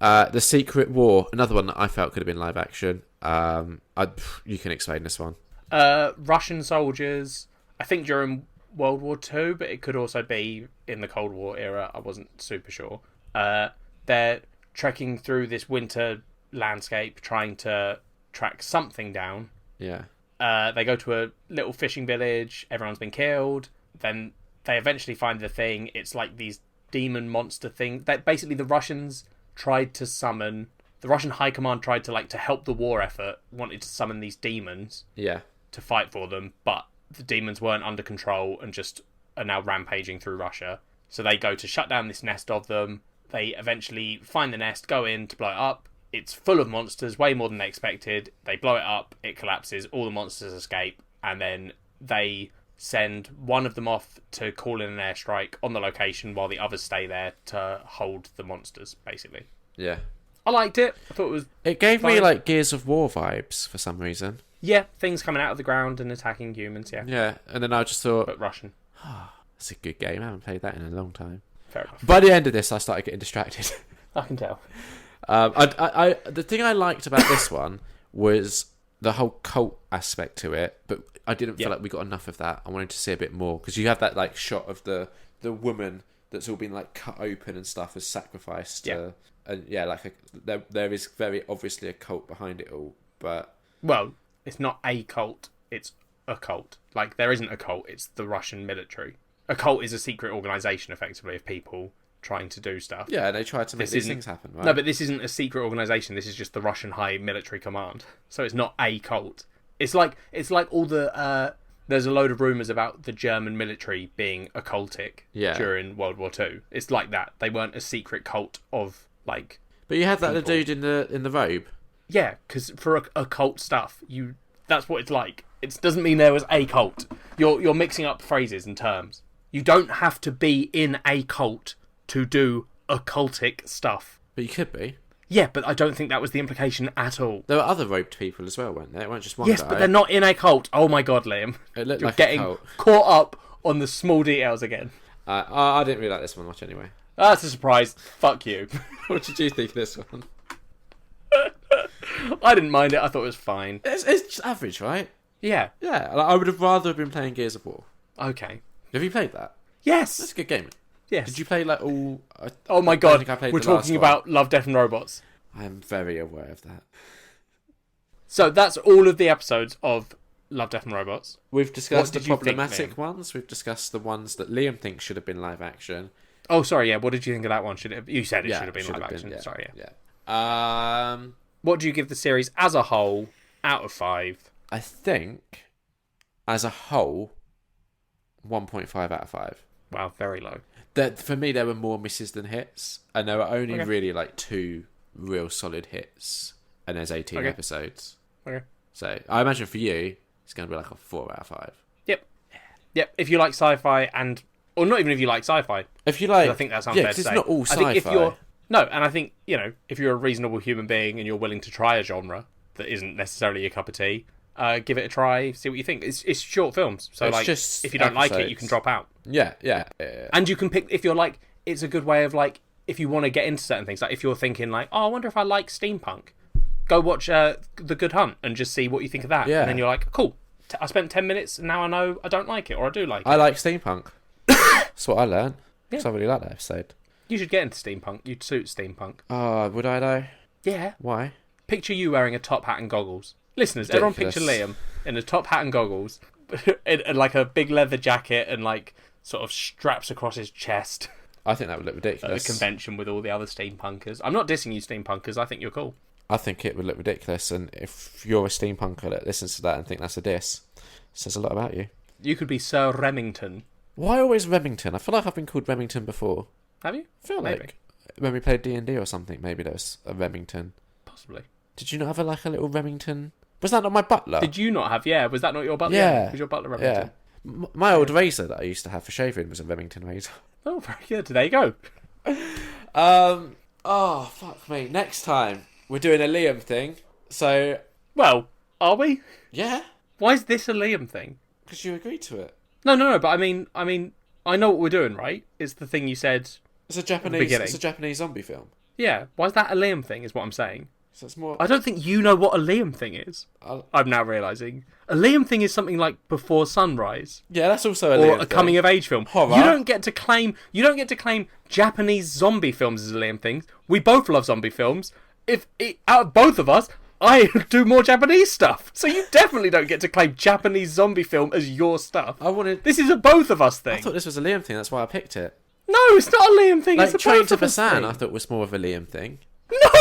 The Secret War, another one that I felt could have been live action. You can explain this one. Russian soldiers, I think during World War II, but it could also be in the Cold War era. I wasn't super sure. They're trekking through this winter landscape, trying to track something down. Yeah. They go to a little fishing village. Everyone's been killed. Then they eventually find the thing. It's like these demon monster things. That basically the Russians tried to summon. The Russian High Command tried to help the war effort. Wanted to summon these demons. Yeah. To fight for them, but the demons weren't under control and just are now rampaging through Russia. So they go to shut down this nest of them. They eventually find the nest, go in to blow it up. It's full of monsters, way more than they expected. They blow it up, it collapses, all the monsters escape, and then they send one of them off to call in an airstrike on the location while the others stay there to hold the monsters, basically. Yeah. I liked it. I thought it was It gave fine. me like Gears of War vibes for some reason. Yeah, things coming out of the ground and attacking humans, yeah. Yeah, and then I just thought... But Russian. It's a good game. I haven't played that in a long time. Fair enough. By the end of this, I started getting distracted. I can tell. The thing I liked about this one was the whole cult aspect to it, but I didn't feel like we got enough of that. I wanted to see a bit more, because you have that like shot of the woman that's all been like cut open and stuff as sacrificed. And there is very obviously a cult behind it all, but... Well, it's not a cult, it's a cult. Like, there isn't a cult, it's the Russian military. A cult is a secret organisation, effectively, of people trying to do stuff. Yeah, they try to make these things happen, right? No, but this isn't a secret organisation, this is just the Russian High Military Command. So it's not a cult. It's like all the... there's a load of rumours about the German military being occultic during World War II. It's like that. They weren't a secret cult of, like... But you had that the dude in the robe. Yeah, because for occult stuff, that's what it's like. It doesn't mean there was a cult. You're mixing up phrases and terms. You don't have to be in a cult to do occultic stuff. But you could be. Yeah, but I don't think that was the implication at all. There were other robed people as well, weren't there? It weren't just one guy. Yes, but they're not in a cult. Oh my god, Liam. It looked You're like getting a cult. Caught up on the small details again. I didn't really like this one much anyway. That's a surprise. Fuck you. What did you think of this one? I didn't mind it. I thought it was fine. It's just average, right? Yeah. Yeah, like, I would have rather been playing Gears of War. Okay. Have you played that? Yes. That's a good game. Yes. Did you play like all... Oh my god, we're talking about Love, Death and Robots. I am very aware of that. So that's all of the episodes of Love, Death and Robots. We've discussed the problematic ones. We've discussed the ones that Liam thinks should have been live action. Oh, sorry, yeah. What did you think of that one? You said it should have been live action. Yeah. Sorry, yeah. What do you give the series as a whole out of 5? I think, as a whole, 1.5 out of 5. Wow, very low. For me, there were more misses than hits, and there were only really like 2 real solid hits, and there's 18 episodes. Okay. So I imagine for you, it's going to be like a 4 out of 5. Yep. If you like sci-fi or not even if you like sci-fi. If you like, I think that's unfair to say. it's not all sci-fi. I think and I think, if you're a reasonable human being and you're willing to try a genre that isn't necessarily your cup of tea, give it a try, see what you think. It's short films, so it's like just if you don't like it, you can drop out. Yeah. And you can pick if you're like. It's a good way of like if you want to get into certain things. Like if you're thinking like, oh, I wonder if I like steampunk. Go watch The Good Hunt and just see what you think of that. Yeah. And then you're like, cool. I spent 10 minutes and now I know I don't like it or I do like it. I like steampunk. That's what I learned. Because I really like that episode. You should get into steampunk. You'd suit steampunk. Oh, would I though? Yeah. Why? Picture you wearing a top hat and goggles. Listeners, everyone picture Liam in a top hat and goggles, and like a big leather jacket and like sort of straps across his chest. I think that would look ridiculous. At a convention with all the other steampunkers. I'm not dissing you, steampunkers. I think you're cool. I think it would look ridiculous, and if you're a steampunker that listens to that and think that's a diss, it says a lot about you. You could be Sir Remington. Why always Remington? I feel like I've been called Remington before. Have you? I feel like when we played D&D or something, maybe there was a Remington. Possibly. Did you not have a little Remington? Was that not my butler? Did you not have? Yeah, was that not your butler? Yeah. Was your butler Remington? Yeah. My old razor that I used to have for shaving was a Remington razor. Oh, very good. There you go. Oh, fuck me. Next time, we're doing a Liam thing. So... Well, are we? Yeah. Why is this a Liam thing? Because you agreed to it. No, but I mean, I know what we're doing, right? It's the thing you said. It's a Japanese zombie film. Yeah. Why is that a Liam thing? Is what I'm saying. So it's more. I don't think you know what a Liam thing is. I'm now realising a Liam thing is something like Before Sunrise. Yeah, that's also a Liam thing. Or a coming of age film. Horror. You don't get to claim Japanese zombie films as a Liam thing. We both love zombie films. Out of both of us, I do more Japanese stuff. So you definitely don't get to claim Japanese zombie film as your stuff. This is a both of us thing. I thought this was a Liam thing, that's why I picked it. No, it's not a Liam thing. Like it's a Train to both of us Busan, thing. I thought was more of a Liam thing.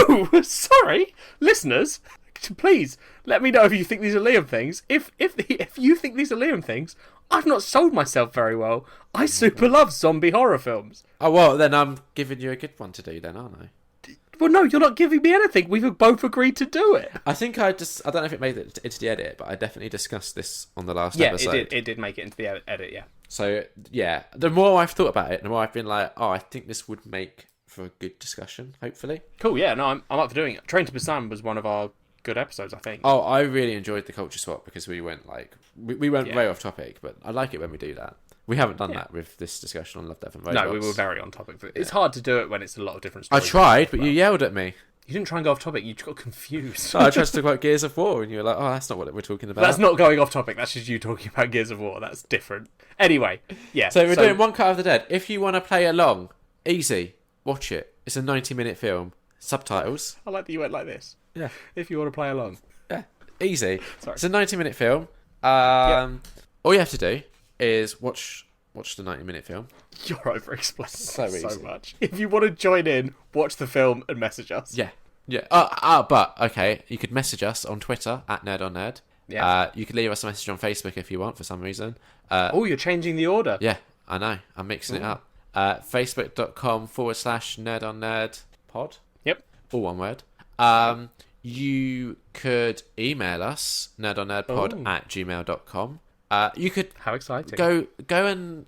No, sorry, listeners. Please let me know if you think these are Liam things. If you think these are Liam things, I've not sold myself very well. I super love zombie horror films. Oh well, then I'm giving you a good one to do, then, aren't I? Well, no, you're not giving me anything. We've both agreed to do it. I think I don't know if it made it into the edit, but I definitely discussed this on the last episode. Yeah, it did make it into the edit. Yeah. So yeah, the more I've thought about it, the more I've been like, oh, I think this would make for a good discussion, hopefully. Cool, yeah, no, I'm up for doing it. Train to Busan was one of our good episodes, I think. Oh, I really enjoyed the culture swap because we went way off topic, but I like it when we do that. We haven't done that with this discussion on Love, Death and Robots. No, we were very on topic. It's hard to do it when it's a lot of different stories. I tried, but you yelled at me. You didn't try and go off topic, you got confused. I tried to talk about Gears of War, and you were like, oh, that's not what we're talking about. That's not going off topic, that's just you talking about Gears of War. That's different. Anyway, yeah. So we're doing One Cut of the Dead. If you want to play along, easy, watch it. It's a 90-minute film. Subtitles. I like that you went like this. Yeah. If you want to play along. Yeah. Easy. Sorry. It's a 90-minute film. All you have to do is watch the 90-minute film. You're over-explaining so easy. much. If you want to join in, watch the film and message us. Yeah. Yeah. But, okay, you could message us on Twitter, @NerdOnNerd. Yeah. You could leave us a message on Facebook if you want, for some reason. You're changing the order. Yeah, I know. I'm mixing it up. Facebook.com/NerdOnNerd pod. Yep. All one word. You could email us, nerdonnerdpod@gmail.com. You could How exciting. go and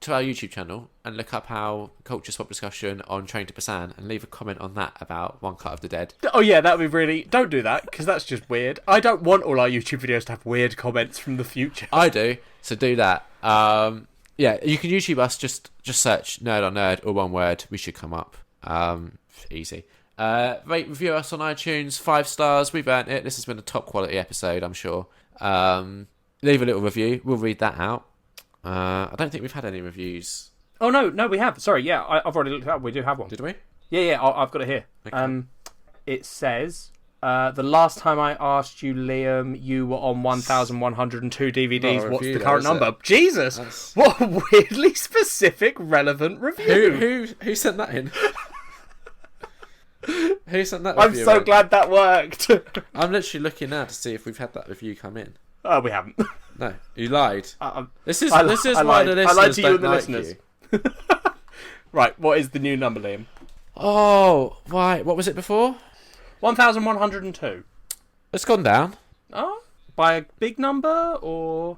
to our YouTube channel and look up our culture swap discussion on Train to Busan and leave a comment on that about One Cut of the Dead. Oh yeah, that would be really... Don't do that, because that's just weird. I don't want all our YouTube videos to have weird comments from the future. I do, so do that. Yeah, you can YouTube us, just search Nerd on Nerd, or one word, we should come up. Easy. Rate, review us on iTunes, 5 stars, we've earned it. This has been a top quality episode, I'm sure. Leave a little review, we'll read that out. I don't think we've had any reviews. Oh no, we have. Sorry, yeah, I've already looked it up. We do have one. Did we? Yeah, I've got it here. Okay. It says, the last time I asked you, Liam, you were on 1,102 DVDs. What's the current number? Jesus! What a weirdly specific, relevant review. Who sent that in? Who sent that I'm review so in? glad that worked. I'm literally looking now to see if we've had that review come in. Oh, we haven't. No, you lied. This is why the listeners I lied to you don't and the like listeners. you. Right, what is the new number, Liam? Oh, why? What was it before? 1,102. It's gone down. Oh, by a big number or?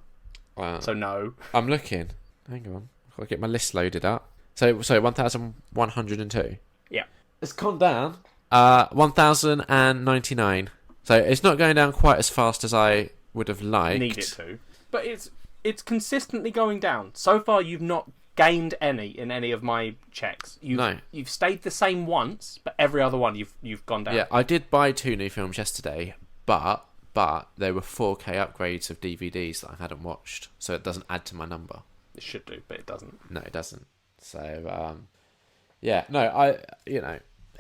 Wow. So no. I'm looking. Hang on, I've got to get my list loaded up. So 1,102. Yeah. It's gone down. 1,099. So it's not going down quite as fast as I would have liked. Need it to. But it's consistently going down. So far, you've not gained any in any of my checks. You've stayed the same once, but every other one you've gone down. Yeah, I did buy 2 new films yesterday, but there were 4K upgrades of DVDs that I hadn't watched, so it doesn't add to my number. It should do, but it doesn't. No, it doesn't. So, yeah, no,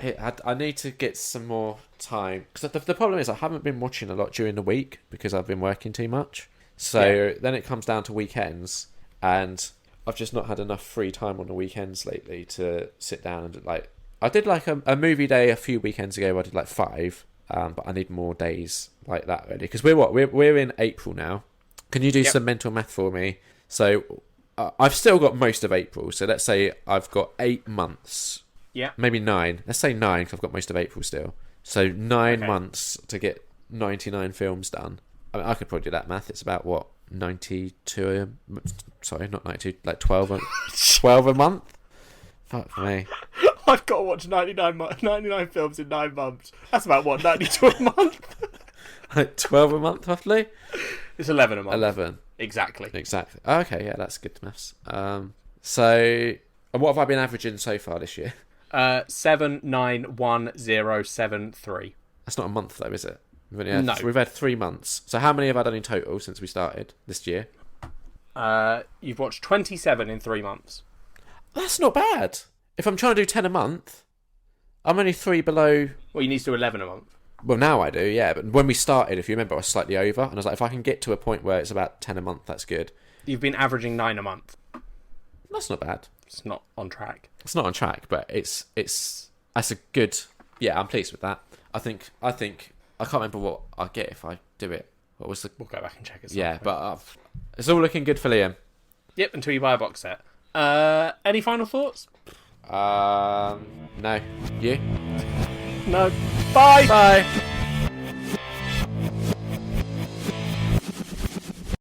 I need to get some more time because the problem is I haven't been watching a lot during the week because I've been working too much. So then it comes down to weekends, and I've just not had enough free time on the weekends lately to sit down and like. I did like a movie day a few weekends ago. I did like 5, but I need more days like that really because we're in April now. Can you do some mental math for me? So I've still got most of April. So let's say I've got 8 months. Yeah. Maybe 9. Let's say 9 because I've got most of April still. So 9 months to get 99 films done. I mean, I could probably do that math. It's about, what, 92... Sorry, not 92. Like 12 a month? Fuck me. I've got to watch 99 films in 9 months. That's about, what, 92 a month? Like 12 a month, roughly? It's 11 a month. 11. Exactly. Okay, yeah, that's good maths. So, and what have I been averaging so far this year? 791,073. That's not a month though, is it? No. We've had 3 months. So how many have I done in total since we started this year? You've watched 27 in 3 months. That's not bad. If I'm trying to do 10 a month, I'm only 3 below. Well, you need to do 11 a month. Well, now I do, yeah. But when we started, if you remember, I was slightly over. And I was like, if I can get to a point where it's about 10 a month, that's good. You've been averaging 9 a month. That's not bad. It's not on track. It's not on track, but that's a good. Yeah, I'm pleased with that. I think I can't remember what I get if I do it. What was the? We'll go back and check it. Yeah, but it's all looking good for Liam. Yep, until you buy a box set. Any final thoughts? No. You? No. Bye. Bye.